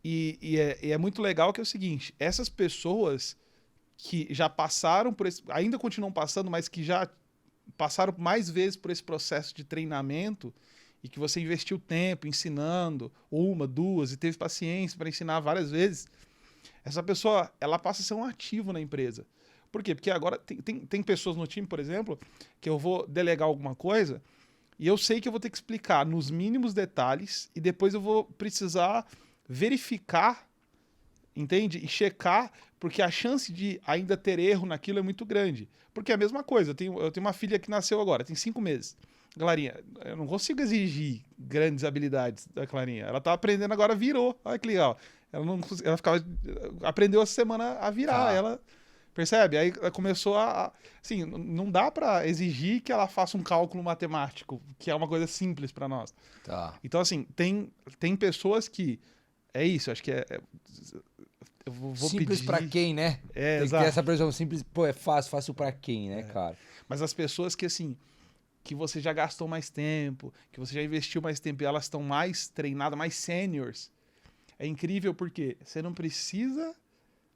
E é muito legal que é o seguinte, essas pessoas que já passaram por esse, ainda continuam passando, mas que já passaram mais vezes por esse processo de treinamento e que você investiu tempo ensinando, 1, 2, e teve paciência para ensinar várias vezes, essa pessoa, ela passa a ser um ativo na empresa. Por quê? Porque agora tem pessoas no time, por exemplo, que eu vou delegar alguma coisa e eu sei que eu vou ter que explicar nos mínimos detalhes e depois eu vou precisar verificar, entende? E checar, porque a chance de ainda ter erro naquilo é muito grande. Porque é a mesma coisa, eu tenho uma filha que nasceu agora, tem 5 meses. Clarinha, eu não consigo exigir grandes habilidades da Clarinha. Ela tá aprendendo agora, virou. Olha que legal. Ela aprendeu essa semana a virar. Ela, percebe? Aí ela começou assim, não dá para exigir que ela faça um cálculo matemático, que é uma coisa simples para nós. Então, assim, tem pessoas que é isso, acho que eu vou simples para quem, né? Tem que ter essa pressão simples, pô, é fácil para quem, né, cara? Mas as pessoas que, assim, que você já gastou mais tempo, que você já investiu mais tempo e elas estão mais treinadas, mais seniors, é incrível porque você não precisa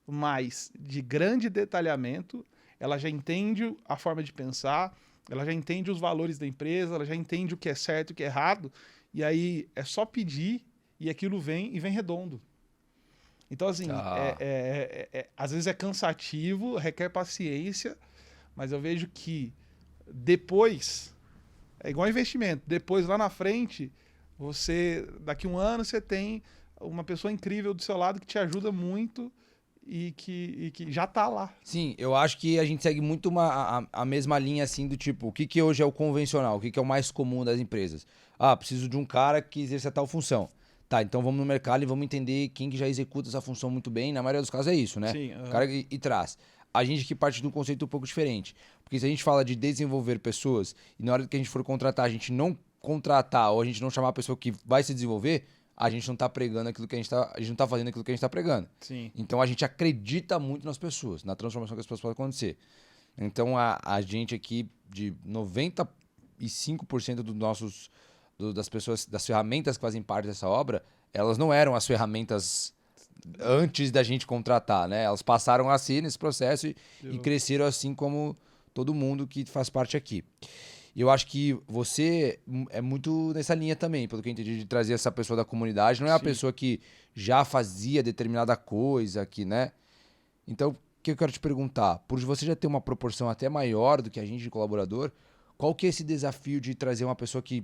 mais de grande detalhamento, ela já entende a forma de pensar, ela já entende os valores da empresa, ela já entende o que é certo e o que é errado, e aí é só pedir e aquilo vem e vem redondo. Então, assim, às vezes é cansativo, requer paciência, mas eu vejo que depois, é igual investimento, depois lá na frente, daqui um ano, você tem uma pessoa incrível do seu lado que te ajuda muito e que já tá lá. Sim, eu acho que a gente segue muito a mesma linha, assim, do tipo, o que hoje é o convencional, o que é o mais comum das empresas? Ah, preciso de um cara que exerça tal função. Tá, então vamos no mercado e vamos entender quem que já executa essa função muito bem. Na maioria dos casos é isso, né? Sim, O cara e traz. A gente aqui parte de um conceito um pouco diferente. Porque se a gente fala de desenvolver pessoas e na hora que a gente for contratar, a gente não contratar ou a gente não chamar a pessoa que vai se desenvolver, a gente não tá pregando aquilo que a gente não tá fazendo aquilo que a gente tá pregando. Sim. Então a gente acredita muito nas pessoas, na transformação que as pessoas podem acontecer. Então a gente aqui, de 95% dos nossos das pessoas, das ferramentas que fazem parte dessa obra, elas não eram as ferramentas antes da gente contratar, né? Elas passaram a ser nesse processo e cresceram assim como todo mundo que faz parte aqui. E eu acho que você é muito nessa linha também, pelo que eu entendi, de trazer essa pessoa da comunidade. Não é a pessoa que já fazia determinada coisa, que, né? Então, o que eu quero te perguntar? Por você já ter uma proporção até maior do que a gente de colaborador, qual que é esse desafio de trazer uma pessoa que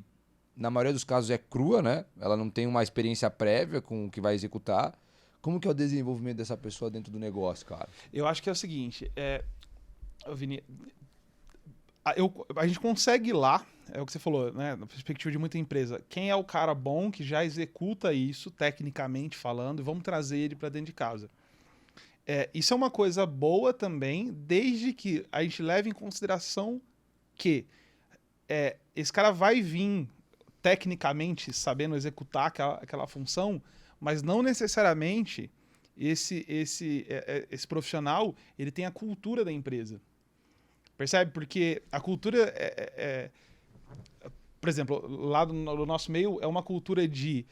na maioria dos casos é crua, né? Ela não tem uma experiência prévia com o que vai executar. Como que é o desenvolvimento dessa pessoa dentro do negócio, cara? Eu acho que é o seguinte, Vini, a gente consegue ir lá, é o que você falou, né? Na perspectiva de muita empresa, quem é o cara bom que já executa isso, tecnicamente falando, e vamos trazer ele para dentro de casa. Isso é uma coisa boa também, desde que a gente leve em consideração que esse cara vai vir tecnicamente sabendo executar aquela função, mas não necessariamente esse profissional ele tem a cultura da empresa. Percebe? Porque a cultura por exemplo, lá no nosso meio é uma cultura de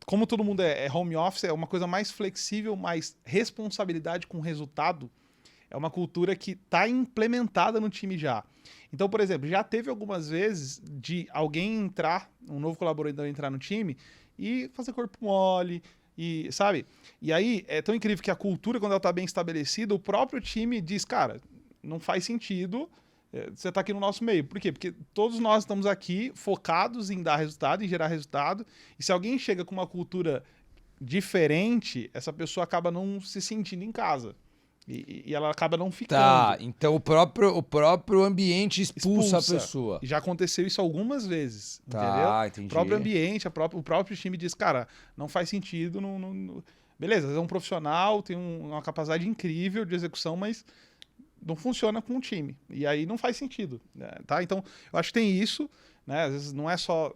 como todo mundo é home office, é uma coisa mais flexível, mais responsabilidade com resultado. É uma cultura que está implementada no time já. Então, por exemplo, já teve algumas vezes de alguém entrar, um novo colaborador entrar no time e fazer corpo mole, e sabe? E aí é tão incrível que a cultura, quando ela está bem estabelecida, o próprio time diz, cara, não faz sentido você estar aqui no nosso meio. Por quê? Porque todos nós estamos aqui focados em dar resultado, em gerar resultado, e se alguém chega com uma cultura diferente, essa pessoa acaba não se sentindo em casa. E ela acaba não ficando. Tá, então o próprio ambiente expulsa a pessoa. Já aconteceu isso algumas vezes, tá, entendeu? Entendi. O próprio ambiente, o próprio time diz, cara, não faz sentido. Beleza, é um profissional, tem uma capacidade incrível de execução, mas não funciona com o time. E aí não faz sentido. Né? Tá? Então, eu acho que tem isso. Né? Às vezes não é só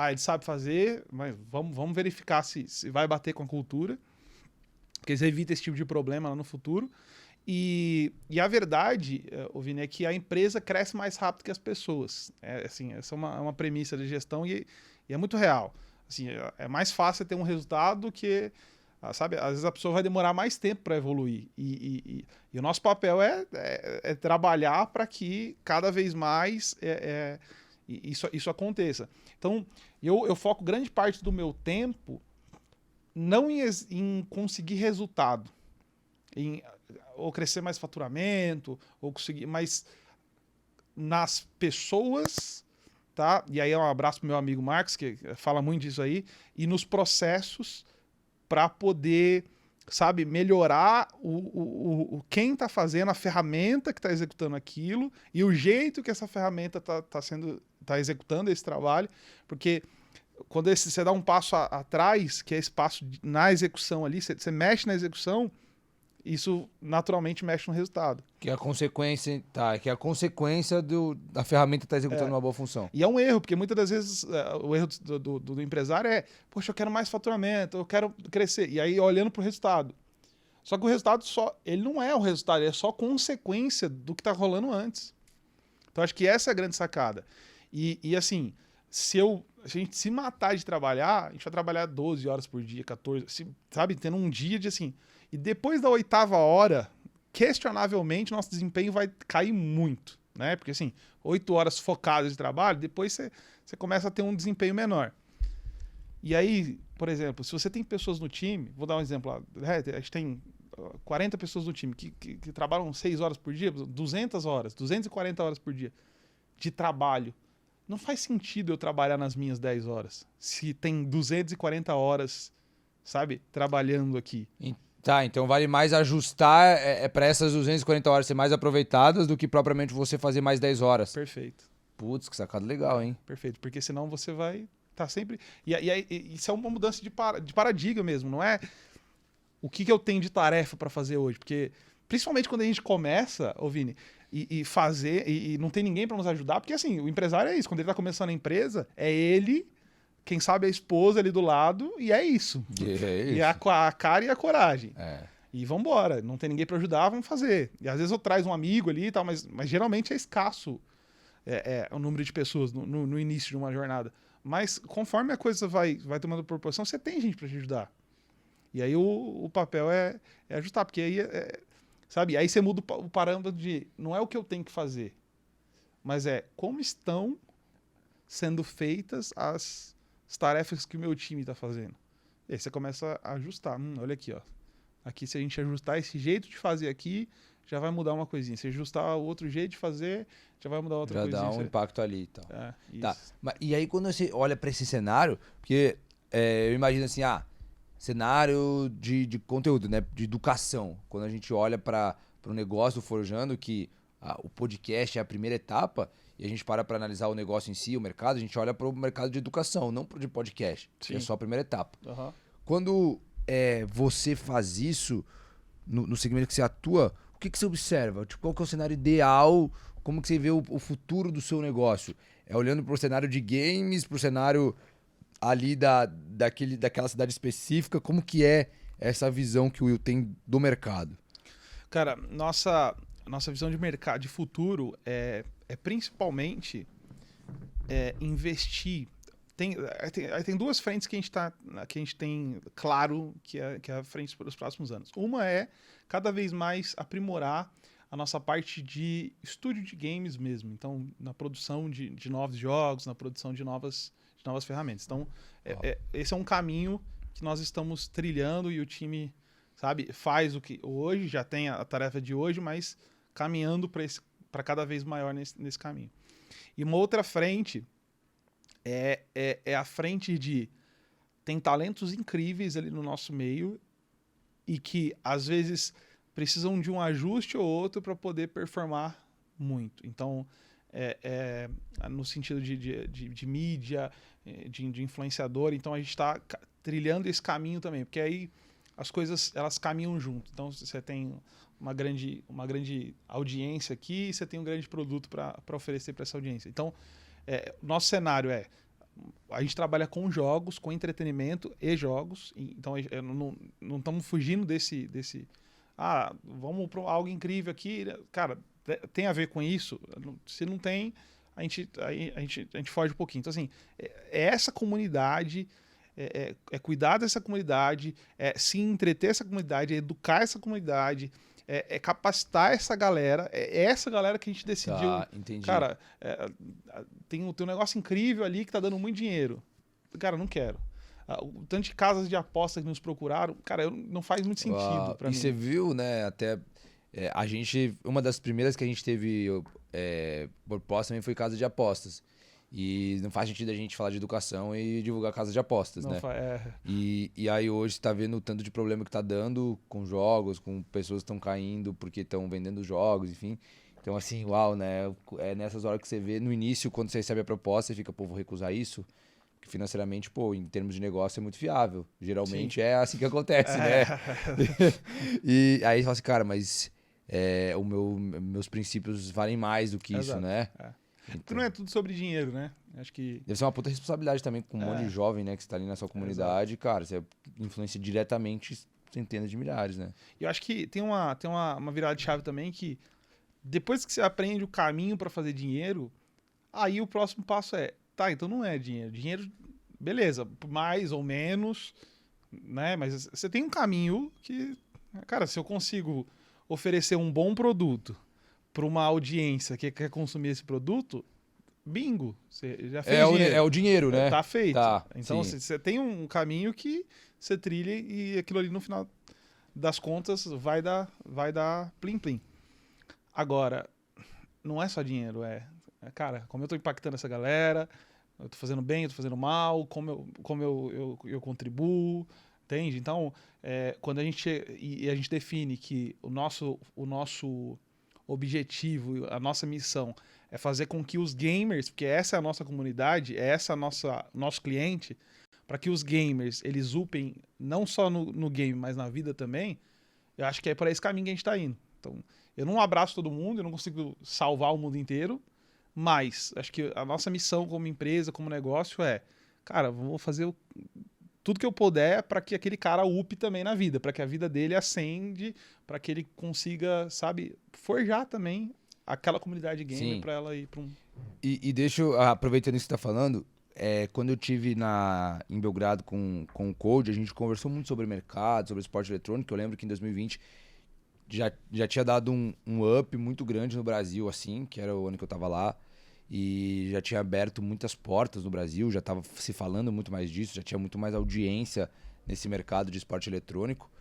ele sabe fazer, mas vamos verificar se vai bater com a cultura. Porque eles evitam esse tipo de problema lá no futuro. E a verdade, Vini, é que a empresa cresce mais rápido que as pessoas. Assim, essa é uma premissa de gestão e é muito real. Assim, é mais fácil ter um resultado que, sabe, às vezes a pessoa vai demorar mais tempo para evoluir. E o nosso papel é trabalhar para que cada vez mais isso aconteça. Então, eu foco grande parte do meu tempo não em conseguir resultado, ou crescer mais faturamento, ou conseguir, mas nas pessoas, tá? E aí é um abraço pro meu amigo Marcos, que fala muito disso aí, e nos processos para poder, sabe, melhorar quem está fazendo, a ferramenta que está executando aquilo e o jeito que essa ferramenta tá executando esse trabalho, porque quando você dá um passo atrás, que é esse passo na execução ali, você mexe na execução, isso naturalmente mexe no resultado. Que é a consequência, da ferramenta estar executando uma boa função. E é um erro, porque muitas das vezes o erro do empresário é, poxa, eu quero mais faturamento, eu quero crescer. E aí olhando para o resultado. Só que o resultado ele não é o resultado, ele é só consequência do que está rolando antes. Então acho que essa é a grande sacada. E assim, se a gente se matar de trabalhar, a gente vai trabalhar 12 horas por dia, 14, sabe? Tendo um dia de assim. E depois da 8ª hora, questionavelmente, nosso desempenho vai cair muito. né? Porque assim, 8 horas focadas de trabalho, depois você começa a ter um desempenho menor. E aí, por exemplo, se você tem pessoas no time, vou dar um exemplo lá, a gente tem 40 pessoas no time que trabalham 6 horas por dia, 200 horas, 240 horas por dia de trabalho. Não faz sentido eu trabalhar nas minhas 10 horas, se tem 240 horas, sabe, trabalhando aqui. Tá, então vale mais ajustar para essas 240 horas ser mais aproveitadas do que propriamente você fazer mais 10 horas. Perfeito. Putz, que sacada legal, hein? Perfeito, porque senão você vai estar sempre... E isso é uma mudança de paradigma mesmo, não é o que eu tenho de tarefa para fazer hoje, porque principalmente quando a gente começa, ô Vini, e fazer, e não tem ninguém para nos ajudar, porque assim, o empresário é isso, quando ele tá começando a empresa, é ele, quem sabe a esposa ali do lado, e é isso. E a cara e a coragem. E vambora, não tem ninguém para ajudar, vamos fazer. E às vezes eu trago um amigo ali e tal, mas geralmente é escasso o número de pessoas no início de uma jornada. Mas conforme a coisa vai tomando proporção, você tem gente para te ajudar. E aí o papel é ajustar, porque aí, sabe, aí você muda o parâmetro de, não é o que eu tenho que fazer, mas é como estão sendo feitas as tarefas que o meu time está fazendo. E aí você começa a ajustar. Olha aqui, ó. Aqui, se a gente ajustar esse jeito de fazer aqui, já vai mudar uma coisinha. Se ajustar o outro jeito de fazer, já vai mudar outra coisinha. Já dá um impacto ali e tal. Isso. Tá. E aí, quando você olha para esse cenário, porque eu imagino assim, cenário de conteúdo, né? De educação. Quando a gente olha para o negócio do Forjando, que o podcast é a primeira etapa, e a gente para analisar o negócio em si, o mercado, a gente olha para o mercado de educação, não para o de podcast, que é só a primeira etapa. Uhum. Quando você faz isso, no segmento que você atua, o que você observa? Tipo, qual que é o cenário ideal? Como que você vê o futuro do seu negócio? É olhando para o cenário de games, para o cenário ali daquela cidade específica? Como que é essa visão que o Will tem do mercado? Cara, nossa visão de mercado, de futuro, é principalmente investir. Tem duas frentes que a gente tem claro que é a frente para os próximos anos. Uma é cada vez mais aprimorar a nossa parte de estúdio de games mesmo. Então, na produção de novos jogos, na produção de novas ferramentas. Então, esse é um caminho que nós estamos trilhando e o time, sabe, faz o que hoje, já tem a tarefa de hoje, mas caminhando para cada vez maior nesse caminho. E uma outra frente é a frente de tem talentos incríveis ali no nosso meio e que, às vezes, precisam de um ajuste ou outro para poder performar muito. Então, no sentido de mídia, de influenciador, então a gente está trilhando esse caminho também, porque aí as coisas elas caminham junto. Então, você tem uma grande audiência aqui e você tem um grande produto para oferecer para essa audiência. Então, nosso cenário a gente trabalha com jogos, com entretenimento e jogos, então não estamos fugindo desse vamos para algo incrível aqui, cara, tem a ver com isso? Se não tem, a gente foge um pouquinho. Então, assim, essa comunidade, cuidar dessa comunidade, se entreter essa comunidade, educar essa comunidade, capacitar essa galera. É essa galera que a gente decidiu. Tá, entendi. Cara, tem um negócio incrível ali que tá dando muito dinheiro. Cara, não quero. O tanto de casas de apostas que nos procuraram, cara, não faz muito sentido pra mim. E você viu, né, até a gente, uma das primeiras que a gente teve proposta também foi casa de apostas. E não faz sentido a gente falar de educação e divulgar casa de apostas, né? E aí hoje você tá vendo o tanto de problema que tá dando com jogos, com pessoas que estão caindo porque estão vendendo jogos, enfim. Então, assim, uau, né? É nessas horas que você vê, no início, quando você recebe a proposta, você fica, pô, vou recusar isso? Porque financeiramente, pô, em termos de negócio é muito viável. Geralmente é assim que acontece, né? E aí você fala assim, cara, mas meus princípios valem mais do que isso, né? Então, não é tudo sobre dinheiro, né? Acho que deve ser uma puta responsabilidade também com um monte de jovem, né? Que está ali na sua comunidade. Cara, você influencia diretamente centenas de milhares, né? E eu acho que tem uma virada de chave também que depois que você aprende o caminho para fazer dinheiro, aí o próximo passo então não é dinheiro. Dinheiro, beleza, mais ou menos, né? Mas você tem um caminho que, cara, se eu consigo oferecer um bom produto para uma audiência que quer consumir esse produto, bingo, você já fez É o dinheiro, né? Tá feito. Tá, Então sim. você tem um caminho que você trilha e aquilo ali no final das contas vai dar plim-plim. Agora, não é só dinheiro, cara, como eu tô impactando essa galera, eu tô fazendo bem, eu tô fazendo mal, como eu contribuo, entende? Então, quando a gente define que o nosso objetivo, a nossa missão é fazer com que os gamers, porque essa é a nossa comunidade, essa é nosso cliente, para que os gamers eles upem não só no game, mas na vida também, eu acho que é por esse caminho que a gente está indo. Então, eu não abraço todo mundo, eu não consigo salvar o mundo inteiro, mas acho que a nossa missão como empresa, como negócio cara, vou fazer tudo que eu puder para que aquele cara upe também na vida, para que a vida dele ascende, para que ele consiga, sabe, forjar também aquela comunidade gamer para ela ir para um... E deixa eu, aproveitando isso que você tá falando, quando eu tive em Belgrado com o Code, a gente conversou muito sobre mercado, sobre esporte eletrônico. Eu lembro que em 2020 já tinha dado um up muito grande no Brasil, assim, que era o ano que eu tava lá. E já tinha aberto muitas portas no Brasil, já tava se falando muito mais disso, já tinha muito mais audiência nesse mercado de esporte eletrônico.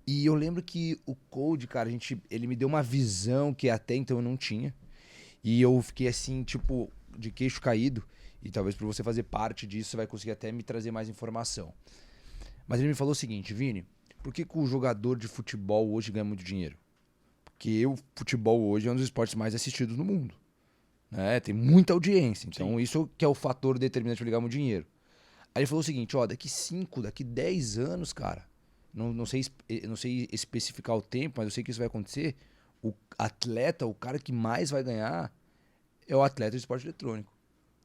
E eu lembro que o Code, cara, ele me deu uma visão que até então eu não tinha. E eu fiquei assim, tipo, de queixo caído. E talvez por você fazer parte disso, você vai conseguir até me trazer mais informação. Mas ele me falou o seguinte: Vini, por que o jogador de futebol hoje ganha muito dinheiro? Porque o futebol hoje é um dos esportes mais assistidos no mundo. Né? Tem muita audiência. Então Sim. isso que é o fator determinante para ligar muito dinheiro. Aí ele falou o seguinte: ó, daqui 10 anos, cara, não sei especificar o tempo, mas eu sei que isso vai acontecer. O atleta, o cara que mais vai ganhar é o atleta de esporte eletrônico.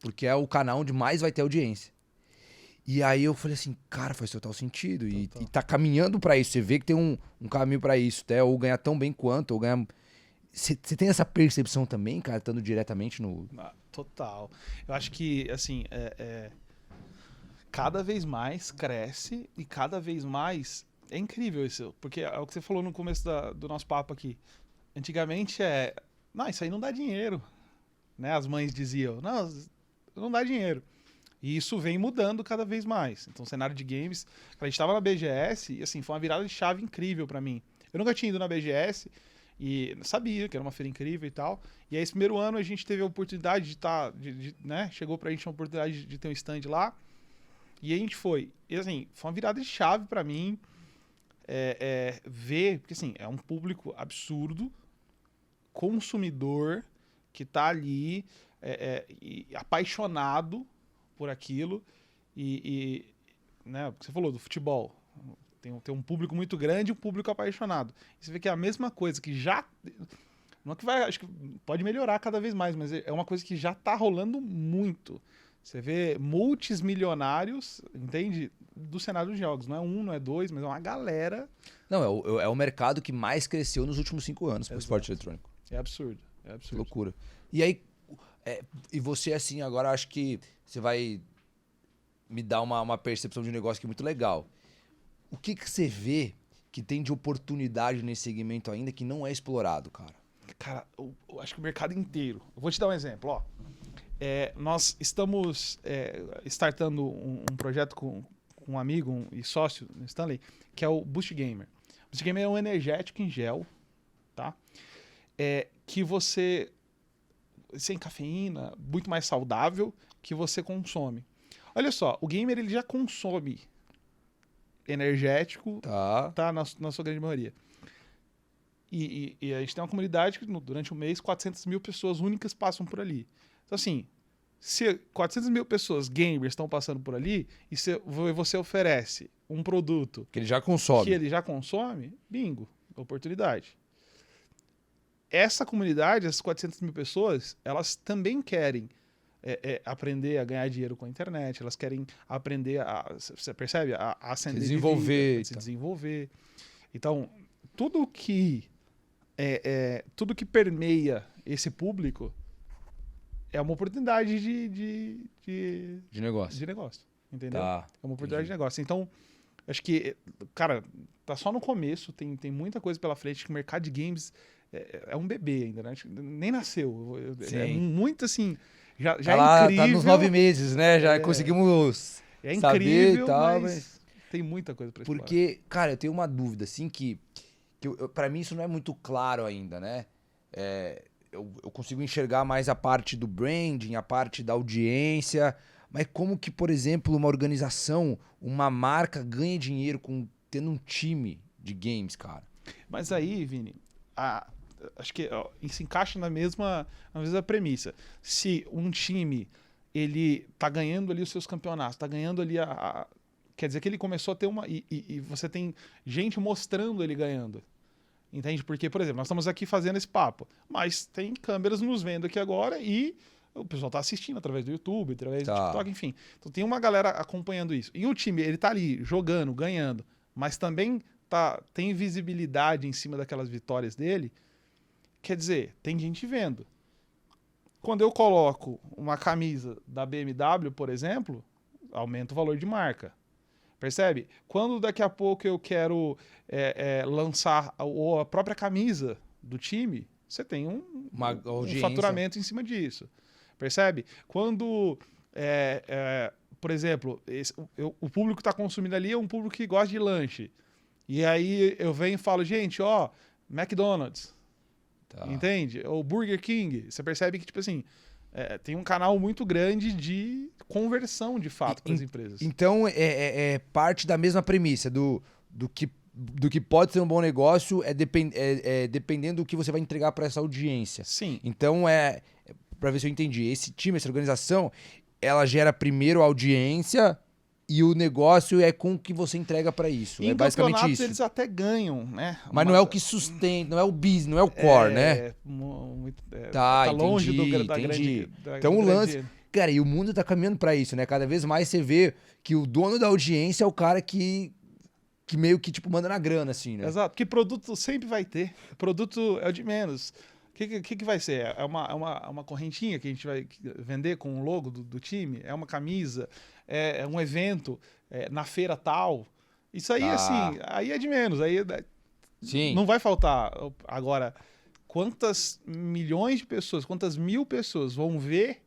Porque é o canal onde mais vai ter audiência. E aí eu falei assim, cara, faz total sentido. E tá caminhando pra isso. Você vê que tem um caminho pra isso, até ou ganhar tão bem quanto, ou ganhar... Você tem essa percepção também, cara, estando diretamente no... Total. Eu acho que, assim, cada vez mais cresce e cada vez mais... É incrível isso, porque é o que você falou no começo do nosso papo aqui. Antigamente não, isso aí não dá dinheiro. Né? As mães diziam, não dá dinheiro. E isso vem mudando cada vez mais. Então, o cenário de games... A gente estava na BGS e, assim, foi uma virada de chave incrível para mim. Eu nunca tinha ido na BGS e sabia que era uma feira incrível e tal. E aí, esse primeiro ano, a gente teve a oportunidade de estar... né? Chegou pra gente uma oportunidade de ter um stand lá. E a gente foi. E, assim, foi uma virada de chave para mim ver... Porque, assim, é um público absurdo, consumidor, que tá ali e apaixonado por aquilo né, você falou do futebol, tem um público muito grande e um público apaixonado. E você vê que é a mesma coisa que já não é que vai, acho que pode melhorar cada vez mais, mas é uma coisa que já tá rolando muito. Você vê multimilionários, entende? Do cenário dos jogos. Não é um, não é dois, mas é uma galera. Não, é o mercado que mais cresceu nos últimos 5 anos pro esporte eletrônico. É absurdo, é absurdo. Que loucura. E aí, e você assim, agora acho que você vai me dar uma percepção de um negócio que é muito legal. O que você vê que tem de oportunidade nesse segmento ainda que não é explorado, cara? Cara, eu acho que o mercado inteiro. Eu vou te dar um exemplo, ó. Nós estamos startando um projeto com um amigo e sócio, Stanley, que é o Boost Gamer. O Boost Gamer é um energético em gel, tá? Que você, sem cafeína, muito mais saudável, que você consome. Olha só, o gamer ele já consome energético, tá na sua grande maioria. E a gente tem uma comunidade que durante o mês 400 mil pessoas únicas passam por ali. Então assim, se 400 mil pessoas gamers estão passando por ali e você oferece um produto que ele já consome, bingo, oportunidade. Essa comunidade, essas 400 mil pessoas, elas também querem aprender a ganhar dinheiro com a internet, elas querem aprender você percebe? A ascender desenvolver, de vida, se desenvolver. Então, tudo que permeia esse público é uma oportunidade de negócio. De negócio, entendeu? Tá, é uma oportunidade de negócio. Então, acho que, cara, tá só no começo, tem muita coisa pela frente, que o mercado de games é um bebê ainda, né? Nem nasceu. É Sim. muito assim. Já Tá é lá, incrível. tá nos 9 meses, né? Já conseguimos É saber e incrível, tal, mas tem muita coisa pra explorar. Porque, cara, eu tenho uma dúvida, assim, pra mim isso não é muito claro ainda, né? Eu consigo enxergar mais a parte do branding, a parte da audiência, mas como que, por exemplo, uma organização, uma marca ganha dinheiro tendo um time de games, cara? Mas aí, Vini, acho que ó, isso se encaixa na mesma premissa. Se um time ele tá ganhando ali os seus campeonatos, tá ganhando ali quer dizer que ele começou a ter e você tem gente mostrando ele ganhando. Entende? Porque, por exemplo, nós estamos aqui fazendo esse papo, mas tem câmeras nos vendo aqui agora e o pessoal tá assistindo através do YouTube, através do TikTok, enfim. Então tem uma galera acompanhando isso. E o time, ele tá ali jogando, ganhando, mas também tem visibilidade em cima daquelas vitórias dele. Quer dizer, tem gente vendo. Quando eu coloco uma camisa da BMW, por exemplo, aumenta o valor de marca. Percebe? Quando daqui a pouco eu quero lançar a própria camisa do time, você tem um faturamento em cima disso. Percebe? Quando, por exemplo, o público que está consumindo ali é um público que gosta de lanche. E aí eu venho e falo, gente, ó, McDonald's. Tá. Entende? Ou Burger King. Você percebe que, tipo assim, tem um canal muito grande de conversão, de fato, para as empresas. Então, é parte da mesma premissa, do que pode ser um bom negócio, dependendo do que você vai entregar para essa audiência. Sim. Então, para ver se eu entendi, esse time, essa organização, ela gera primeiro audiência e o negócio é com o que você entrega para isso. Em basicamente isso. Eles até ganham, né? Mas não é o que sustenta, não é o business, não é o core, né? Tá longe da entendi. grande... Então o lance... Cara, e o mundo tá caminhando para isso, né? Cada vez mais você vê que o dono da audiência é o cara que meio que, tipo, manda na grana, assim, né? Exato, porque produto sempre vai ter. Produto é o de menos. O que vai ser? É uma correntinha que a gente vai vender com o logo do time? É uma camisa? É um evento na feira tal? Isso aí, assim, aí é de menos. Aí Sim. Não vai faltar. Agora, quantas milhões de pessoas, quantas mil pessoas vão ver?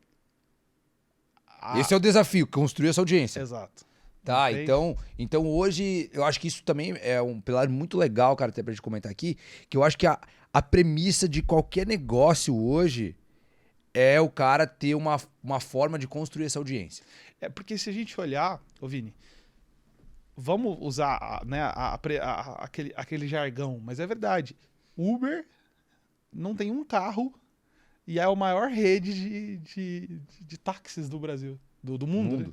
Esse é o desafio, construir essa audiência. Exato. Tá, então hoje eu acho que isso também é um pilar muito legal, cara, até pra gente comentar aqui, que eu acho que a premissa de qualquer negócio hoje é o cara ter uma forma de construir essa audiência. Porque se a gente olhar, ô Vini, vamos usar aquele jargão, mas é verdade. Uber não tem um carro e é a maior rede de táxis do Brasil, do mundo. Né?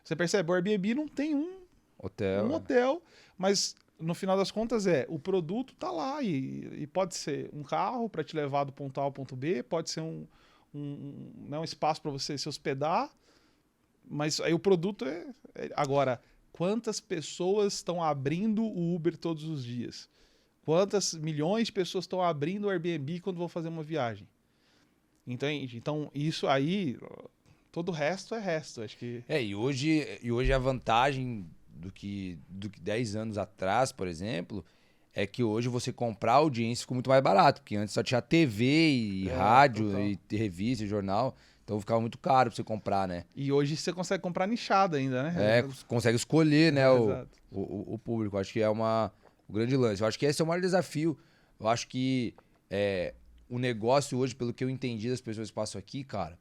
Você percebe, o Airbnb não tem um hotel, mas no final das contas o produto tá lá e pode ser um carro para te levar do ponto A ao ponto B, pode ser um espaço para você se hospedar, mas aí o produto Agora, quantas pessoas estão abrindo o Uber todos os dias? Quantas milhões de pessoas estão abrindo o Airbnb quando vão fazer uma viagem? Entende? Então, isso aí... Todo o resto é resto, acho que... E hoje a vantagem do que 10 anos atrás, por exemplo, é que hoje você comprar audiência ficou muito mais barato, porque antes só tinha TV e rádio, total. E revista e jornal, então ficava muito caro pra você comprar, né? E hoje você consegue comprar nichado ainda, né? Consegue escolher, né, o público. Acho que é o grande lance. Eu acho que esse é o maior desafio. Eu acho que o negócio hoje, pelo que eu entendi das pessoas que passam aqui, cara...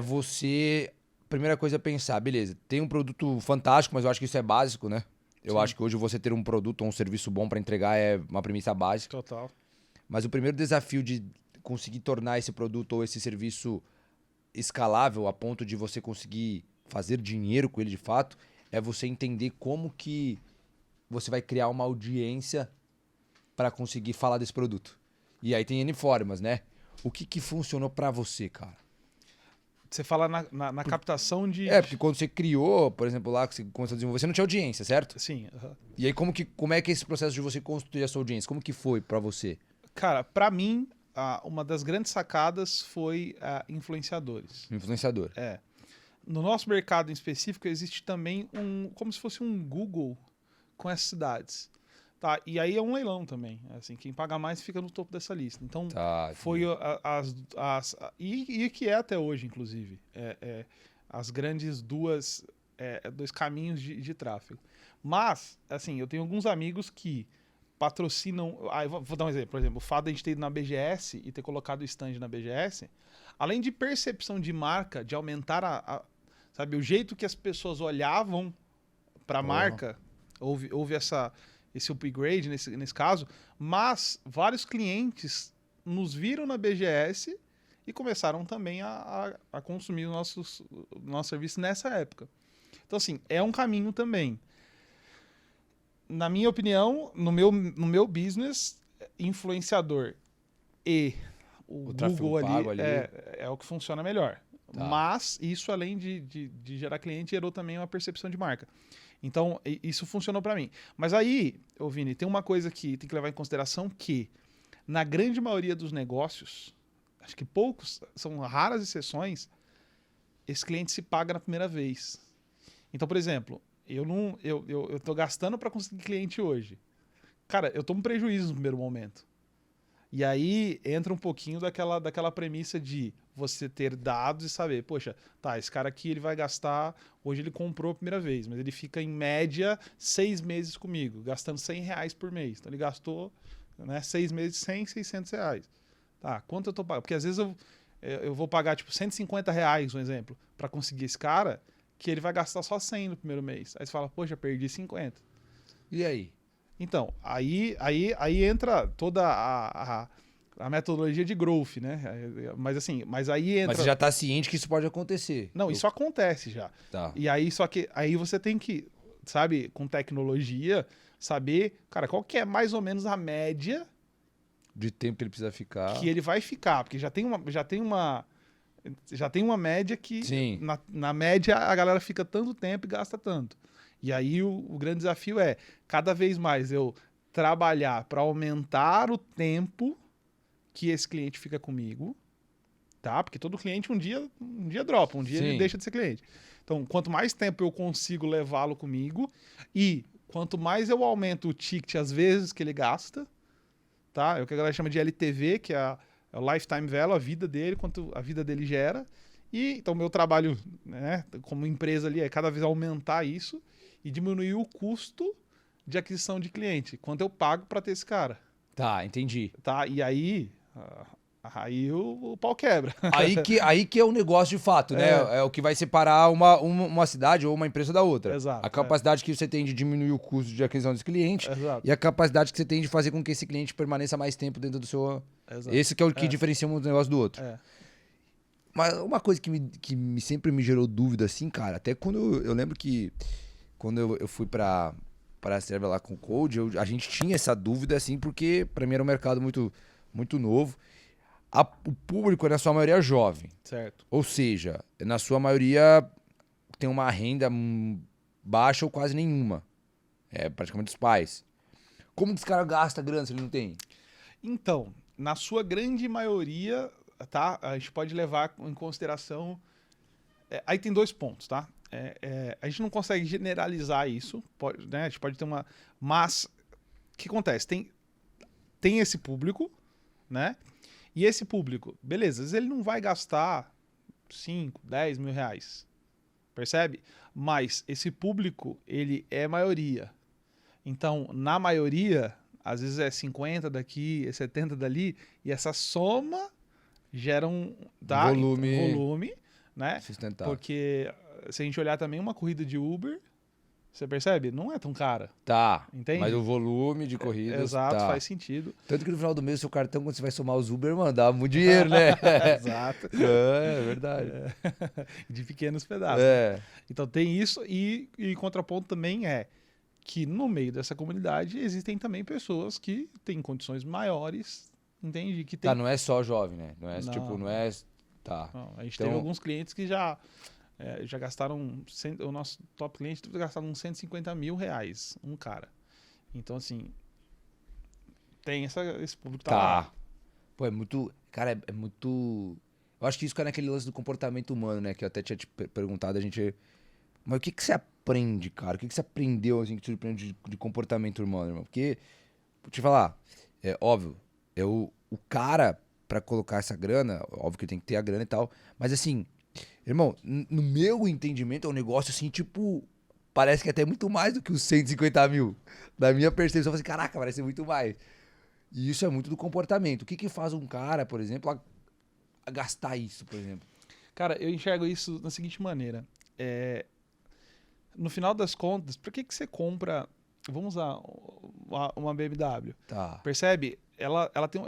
você... Primeira coisa é pensar, beleza, tem um produto fantástico, mas eu acho que isso é básico, né? Eu acho que hoje você ter um produto ou um serviço bom para entregar é uma premissa básica. Total. Mas o primeiro desafio de conseguir tornar esse produto ou esse serviço escalável a ponto de você conseguir fazer dinheiro com ele de fato, é você entender como que você vai criar uma audiência para conseguir falar desse produto. E aí tem N formas, né? O que funcionou para você, cara? Você fala na captação de... porque quando você criou, por exemplo, lá que você começou a desenvolver, você não tinha audiência, certo? Sim. E aí como é que é esse processo de você construir a sua audiência? Como que foi pra você? Cara, pra mim, uma das grandes sacadas foi influenciadores. Influenciador. No nosso mercado em específico, existe também como se fosse um Google com essas cidades. Tá, e aí é um leilão também. Assim, quem paga mais fica no topo dessa lista. Então, Tá, foi e que é até hoje, inclusive, as grandes dois caminhos de tráfego. Mas, assim, eu tenho alguns amigos que patrocinam... Vou dar um exemplo. Por exemplo, o fato de a gente ter ido na BGS e ter colocado o stand na BGS, além de percepção de marca, de aumentar sabe, o jeito que as pessoas olhavam para a marca, houve esse upgrade nesse caso, mas vários clientes nos viram na BGS e começaram também a consumir o nosso serviço nessa época. Então, assim, é um caminho também. Na minha opinião, no meu business, influenciador e o Google ali é o que funciona melhor. Tá. Mas isso, além de gerar cliente, gerou também uma percepção de marca. Então, isso funcionou para mim. Mas aí, Vini, tem uma coisa que tem que levar em consideração que, na grande maioria dos negócios, acho que são raras exceções, esse cliente se paga na primeira vez. Então, por exemplo, eu tô gastando para conseguir cliente hoje. Cara, eu tomo prejuízo no primeiro momento. E aí entra um pouquinho daquela premissa de você ter dados e saber, poxa, tá, esse cara aqui ele vai gastar, hoje ele comprou a primeira vez, mas ele fica em média 6 meses comigo, gastando R$100 por mês. Então ele gastou, né, 6 meses, 100, R$600. Tá, quanto eu tô pagando? Porque às vezes eu vou pagar tipo R$150, um exemplo, para conseguir esse cara, que ele vai gastar só 100 no primeiro mês. Aí você fala, poxa, perdi 50. E aí? Então, aí entra toda a metodologia de growth, né? Mas aí entra... Mas você já tá ciente que isso pode acontecer. Não, isso acontece já. Tá. E aí, só que aí você tem que, sabe, com tecnologia, saber, cara, qual que é mais ou menos a média de tempo que ele precisa ficar. Que ele vai ficar, porque já tem uma média que, na média, a galera fica tanto tempo e gasta tanto. E aí o grande desafio é, cada vez mais eu trabalhar para aumentar o tempo que esse cliente fica comigo, tá? Porque todo cliente um dia dropa, um dia ele deixa de ser cliente. Então, quanto mais tempo eu consigo levá-lo comigo e quanto mais eu aumento o ticket as vezes que ele gasta, tá? É o que a galera chama de LTV, que é o lifetime value, a vida dele, quanto a vida dele gera. E então meu trabalho, né, como empresa ali é cada vez aumentar isso e diminuir o custo de aquisição de cliente. Quanto eu pago para ter esse cara. Tá, entendi. Tá, e aí o pau quebra. Aí que é um negócio de fato, né? É o que vai separar uma cidade ou uma empresa da outra. Exato. A capacidade que você tem de diminuir o custo de aquisição desse cliente. Exato. E a capacidade que você tem de fazer com que esse cliente permaneça mais tempo dentro do seu... Exato. Esse que é o que diferencia um negócio do outro. Mas uma coisa que sempre me gerou dúvida, assim, cara, até quando eu lembro que quando eu fui pra Sérvia lá com o Code, a gente tinha essa dúvida, assim, porque pra mim era um mercado muito, muito novo. O público é, na sua maioria, jovem. Certo. Ou seja, na sua maioria tem uma renda baixa ou quase nenhuma. É praticamente os pais. Como que esse cara gasta grana se ele não tem? Então, na sua grande maioria, tá? A gente pode levar em consideração... aí tem 2 pontos, tá? A gente não consegue generalizar isso, né? A gente pode ter uma... Mas, o que acontece? Tem esse público, né? E esse público, beleza, às vezes ele não vai gastar 5, 10 mil reais, percebe? Mas esse público, ele é maioria. Então, na maioria, às vezes é 50 daqui, é 70 dali, e essa soma gera um volume, né? Sustentável. Porque se a gente olhar também uma corrida de Uber, você percebe? Não é tão cara. Tá. Entende? Mas o volume de corridas... Exato, faz sentido. Tanto que no final do mês, o seu cartão, quando você vai somar os Uber, manda muito dinheiro, né? Exato. É verdade. De pequenos pedaços. Então tem isso e contraponto também é que no meio dessa comunidade existem também pessoas que têm condições maiores, entende? Que tem... Tá, não é só jovem, né? Não é tipo, não é... Tá. Não, a gente teve alguns clientes que já gastaram, o nosso top cliente gastaram uns 150 mil reais, um cara. Então, assim, tem esse público tá lá. Pô, é muito... Cara, é muito... Eu acho que isso cai naquele lance do comportamento humano, né? Que eu até tinha te perguntado, a gente... Mas o que você aprende, cara? O que você aprendeu, assim, que te surpreende de comportamento humano, irmão? Porque, vou te falar, é óbvio, o cara, pra colocar essa grana, óbvio que tem que ter a grana e tal, mas assim, irmão, no meu entendimento é um negócio assim, tipo, parece que é até muito mais do que os 150 mil. Na minha percepção, eu falo assim, caraca, parece ser muito mais. E isso é muito do comportamento. O que que faz um cara, por exemplo, a gastar isso, por exemplo? Cara, eu enxergo isso da seguinte maneira. É, no final das contas, por que você compra. Vamos usar uma BMW. Tá. Percebe? Ela tem.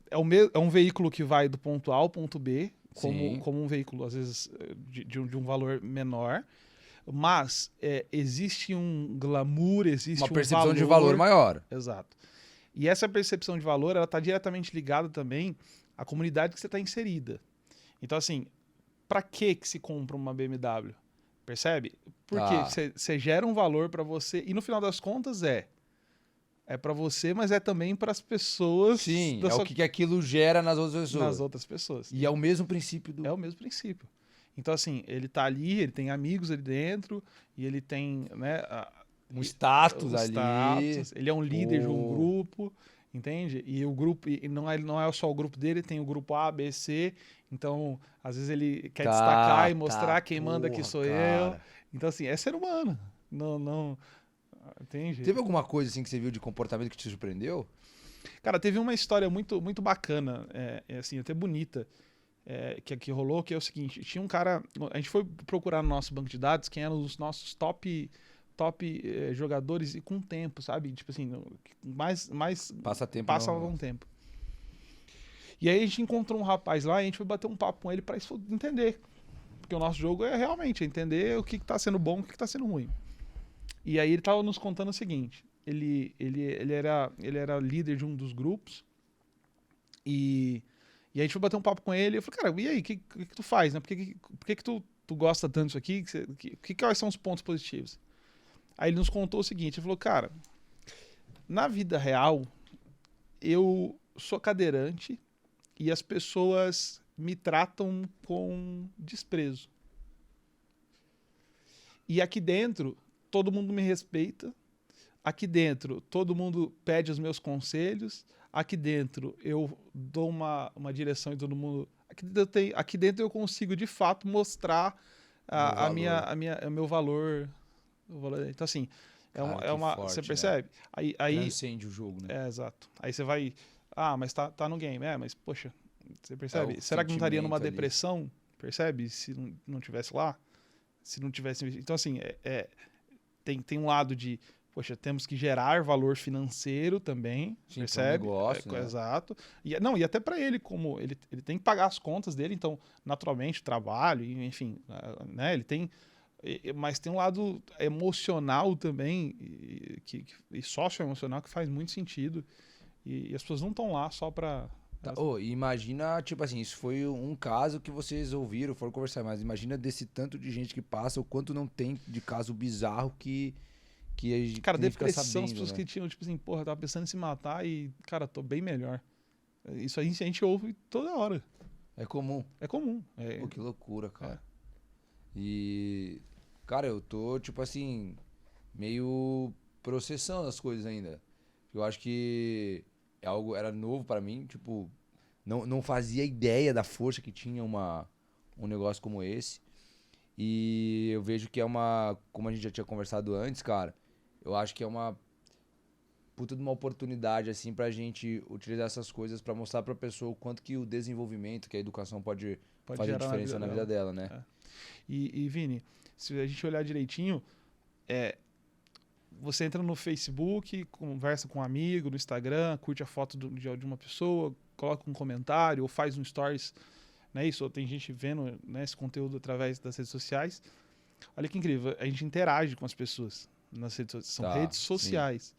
É um veículo que vai do ponto A ao ponto B, Sim. como um veículo, às vezes, de um valor menor. Mas existe um glamour, Uma existe um percepção de valor valor. maior. Exato. E essa percepção de valor, ela está diretamente ligada também à comunidade que você está inserida. Então, assim, para que se compra uma BMW? Percebe? Porque Tá. você gera um valor para você e no final das contas é para você, mas é também para as pessoas Sim, é o que que aquilo gera nas outras nas pessoas. outras pessoas. E é o mesmo princípio É do. o mesmo princípio. Então, assim, ele tá ali, ele tem amigos ali dentro, e ele tem, né, Um status o ali. status, ele é um líder de um Pô, grupo, entende? E o grupo, e não é só o grupo dele, tem o grupo A, B, C, então, às vezes ele quer destacar e tá, mostrar quem manda aqui porra, sou eu. cara. Então, assim, é ser humano. Não, entende? Teve alguma coisa assim que você viu de comportamento que te surpreendeu? Cara, teve uma história muito bacana, assim, até bonita, que rolou, que é o seguinte, tinha um cara, a gente foi procurar no nosso banco de dados quem eram os nossos top jogadores e com tempo, sabe? Tipo assim, mais Passa tempo passavam no. um tempo. E aí a gente encontrou um rapaz lá e a gente foi bater um papo com ele pra entender. Porque o nosso jogo é realmente entender o que tá sendo bom e o que tá sendo ruim. E aí ele tava nos contando o seguinte, ele era líder de um dos grupos e a gente foi bater um papo com ele. Eu falei, cara, e aí, o que tu faz, né? Por que tu gosta tanto disso aqui? Quais são os pontos positivos? Aí ele nos contou o seguinte: ele falou, cara, na vida real, eu sou cadeirante e as pessoas me tratam com desprezo. E aqui dentro, todo mundo me respeita. Aqui dentro, todo mundo pede os meus conselhos. Aqui dentro, eu dou uma direção e todo mundo. Aqui dentro eu consigo, de fato, mostrar Meu valor. o meu valor. Então, assim, Cara, que você forte, né? percebe? Aí Transcende o jogo, né? exato. Aí você vai. Ah, mas tá no game. Mas, poxa, você É o percebe? Será que não estaria numa sentimento ali. depressão? Percebe? Se não tivesse lá? Se não tivesse. Então, assim, tem um lado de, poxa, temos que gerar valor financeiro também, Sim, para um percebe? negócio, né? Exato. Não, e até para ele, como ele tem que pagar as contas dele, então, naturalmente, trabalho, enfim, né? Ele tem. Mas tem um lado emocional também, e socioemocional, que faz muito sentido. E as pessoas não estão lá só para. Tá, ô, e imagina, tipo assim, isso foi um caso que vocês ouviram, foram conversar, mas imagina desse tanto de gente que passa, o quanto não tem de caso bizarro que a gente Cara, nem fica depressão, as sabendo, pessoas né? que tinham, tipo assim, porra, tava pensando em se matar e, cara, tô bem melhor. Isso aí a gente ouve toda hora. É comum. É comum. Pô, que loucura, É. cara. E, cara, eu tô, tipo assim, meio processando as coisas ainda. Eu acho que é algo, era novo pra mim, tipo, não fazia ideia da força que tinha um negócio como esse. E eu vejo que é uma, como a gente já tinha conversado antes, cara, eu acho que é uma puta de uma oportunidade, assim, pra gente utilizar essas coisas pra mostrar pra pessoa o quanto que o desenvolvimento, que a educação pode Pode fazer gerar na diferença vida na vida dela. dela, né? É. Vini, se a gente olhar direitinho, é, você entra no Facebook, conversa com um amigo, no Instagram, curte a foto de uma pessoa, coloca um comentário ou faz um stories, né? Isso, ou tem gente vendo, né, esse conteúdo através das redes sociais. Olha que incrível, a gente interage com as pessoas nas redes sociais. São Tá, redes sim. sociais.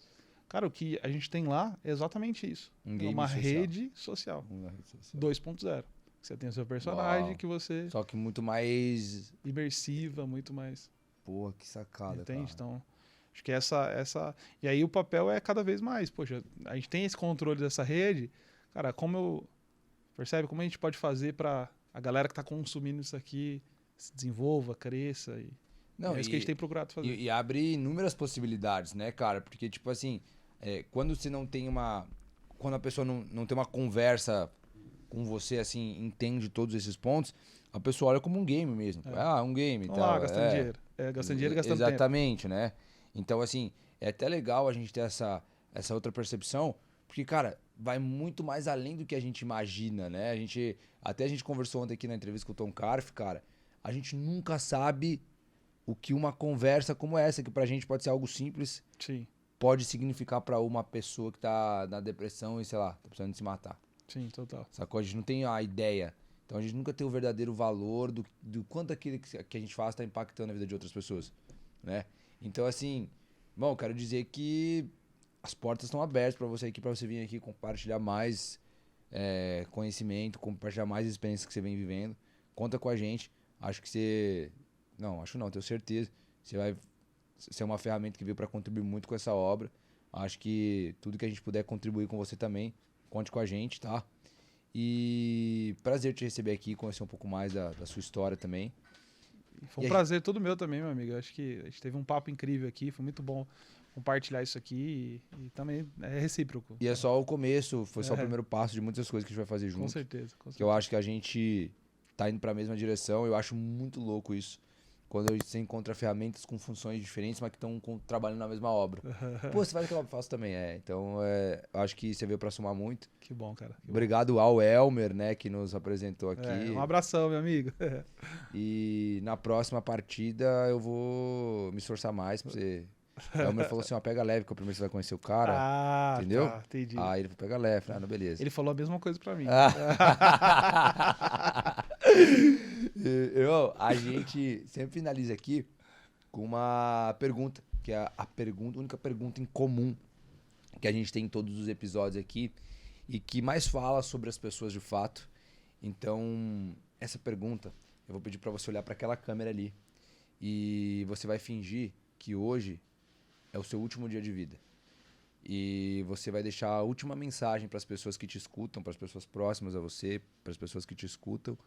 Cara, o que a gente tem lá é exatamente isso. Um É game uma social. rede social. Uma rede social. 2.0. Você tem o seu personagem Uau. que você Só que muito mais. imersiva, muito mais, Porra, que sacada, cara. entende? Então, acho que essa e aí o papel é cada vez mais, poxa, a gente tem esse controle dessa rede, cara, percebe como a gente pode fazer para a galera que está consumindo isso aqui se desenvolva, cresça e Não, é isso que a gente tem procurado fazer. E abre inúmeras possibilidades, né, cara? Porque, tipo assim, quando você não tem uma... Quando a pessoa não tem uma conversa com você, assim, entende todos esses pontos, a pessoa olha como um game mesmo. Um game e Vamos tal. lá, gastando dinheiro. Gastando dinheiro e gastando tempo. Exatamente, né? Então, assim, é até legal a gente ter essa outra percepção, porque, cara, vai muito mais além do que a gente imagina, né? Até a gente conversou ontem aqui na entrevista com o Tom Carf, cara, a gente nunca sabe o que uma conversa como essa, que pra gente pode ser algo simples, Sim. pode significar pra uma pessoa que tá na depressão e, sei lá, tá precisando de se matar. Sim, total. Sacou? A gente não tem a ideia. Então a gente nunca tem o verdadeiro valor do quanto aquilo que a gente faz tá impactando a vida de outras pessoas, né? Então, assim, bom, quero dizer que as portas estão abertas pra você aqui, pra você vir aqui compartilhar mais conhecimento, compartilhar mais experiências que você vem vivendo. Conta com a gente. Acho que você... Não, acho não, tenho certeza. Você vai ser uma ferramenta que veio pra contribuir muito com essa obra. Acho que tudo que a gente puder contribuir com você também, conte com a gente, tá? E prazer te receber aqui, conhecer um pouco mais da sua história também. Foi um prazer todo meu também, meu amigo. Acho que a gente teve um papo incrível aqui, foi muito bom compartilhar isso aqui e também é recíproco. E é só o começo, foi só o primeiro passo de muitas coisas que a gente vai fazer junto. Com certeza. Que eu acho que a gente tá indo pra mesma direção, eu acho muito louco isso. Quando você encontra ferramentas com funções diferentes, mas que estão trabalhando na mesma obra. Pô, você faz aquela obra, eu faço também, Então, eu acho que você veio pra somar muito. Que bom, cara. Obrigado ao Elmer, né, que nos apresentou aqui. Um abração, meu amigo. E na próxima partida eu vou me esforçar mais pra você. O Elmer falou assim, pega leve, que primeiro você vai conhecer o cara. Entendeu? Tá, entendi. Aí ele falou, pega leve. Não, beleza. Ele falou a mesma coisa pra mim. A gente sempre finaliza aqui com uma pergunta, que é a única pergunta em comum que a gente tem em todos os episódios aqui e que mais fala sobre as pessoas de fato. Então, essa pergunta, eu vou pedir pra você olhar pra aquela câmera ali e você vai fingir que hoje é o seu último dia de vida. E você vai deixar a última mensagem para as pessoas que te escutam, para as pessoas próximas a você, para as pessoas que te escutam.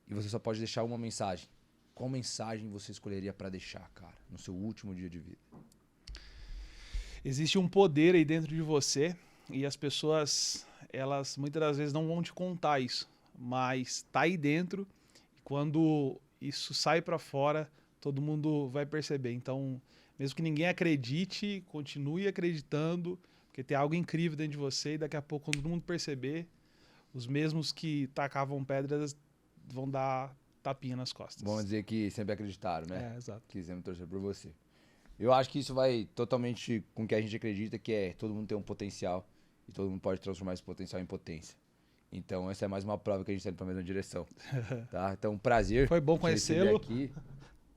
E você só pode deixar uma mensagem. Qual mensagem você escolheria para deixar, cara, no seu último dia de vida? Existe um poder aí dentro de você e as pessoas, elas muitas das vezes não vão te contar isso, mas tá aí dentro. E quando isso sai para fora, todo mundo vai perceber. Então, mesmo que ninguém acredite, continue acreditando, porque tem algo incrível dentro de você e daqui a pouco, quando todo mundo perceber, os mesmos que tacavam pedras vão dar tapinha nas costas. Vamos dizer que sempre acreditaram, né? Exato. Que sempre torcer por você. Eu acho que isso vai totalmente com o que a gente acredita, que todo mundo tem um potencial e todo mundo pode transformar esse potencial em potência. Então, essa é mais uma prova que a gente está indo para a mesma direção. Tá? Então, prazer. Foi bom conhecê-lo. Aqui.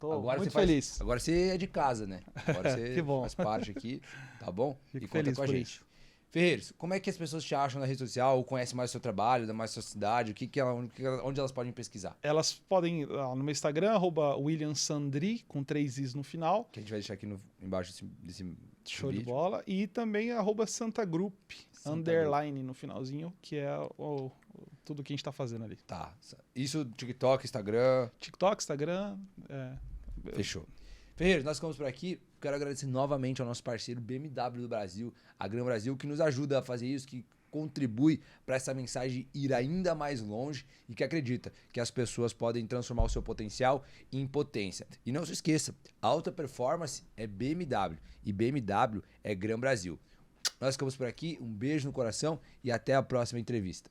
Tô muito feliz. Agora você é de casa, né? Agora você Que bom. faz parte aqui, tá bom? Fico e conta feliz com a por gente. isso. Ferreiros, como é que as pessoas te acham na rede social? Ou conhecem mais o seu trabalho, mais a sua cidade? Onde elas podem pesquisar? Elas podem, no meu Instagram, @WilliamSandri, com 3 Is no final. Que a gente vai deixar aqui embaixo desse Show vídeo. de bola. E também @SantaGroup, underline no finalzinho, que é tudo que a gente tá fazendo ali. Tá. Isso, TikTok, Instagram. TikTok, Instagram. Fechou. Ferreiros, nós ficamos por aqui. Quero agradecer novamente ao nosso parceiro BMW do Brasil, a Gran Brasil, que nos ajuda a fazer isso, que contribui para essa mensagem ir ainda mais longe e que acredita que as pessoas podem transformar o seu potencial em potência. E não se esqueça, alta performance é BMW e BMW é Gran Brasil. Nós ficamos por aqui, um beijo no coração e até a próxima entrevista.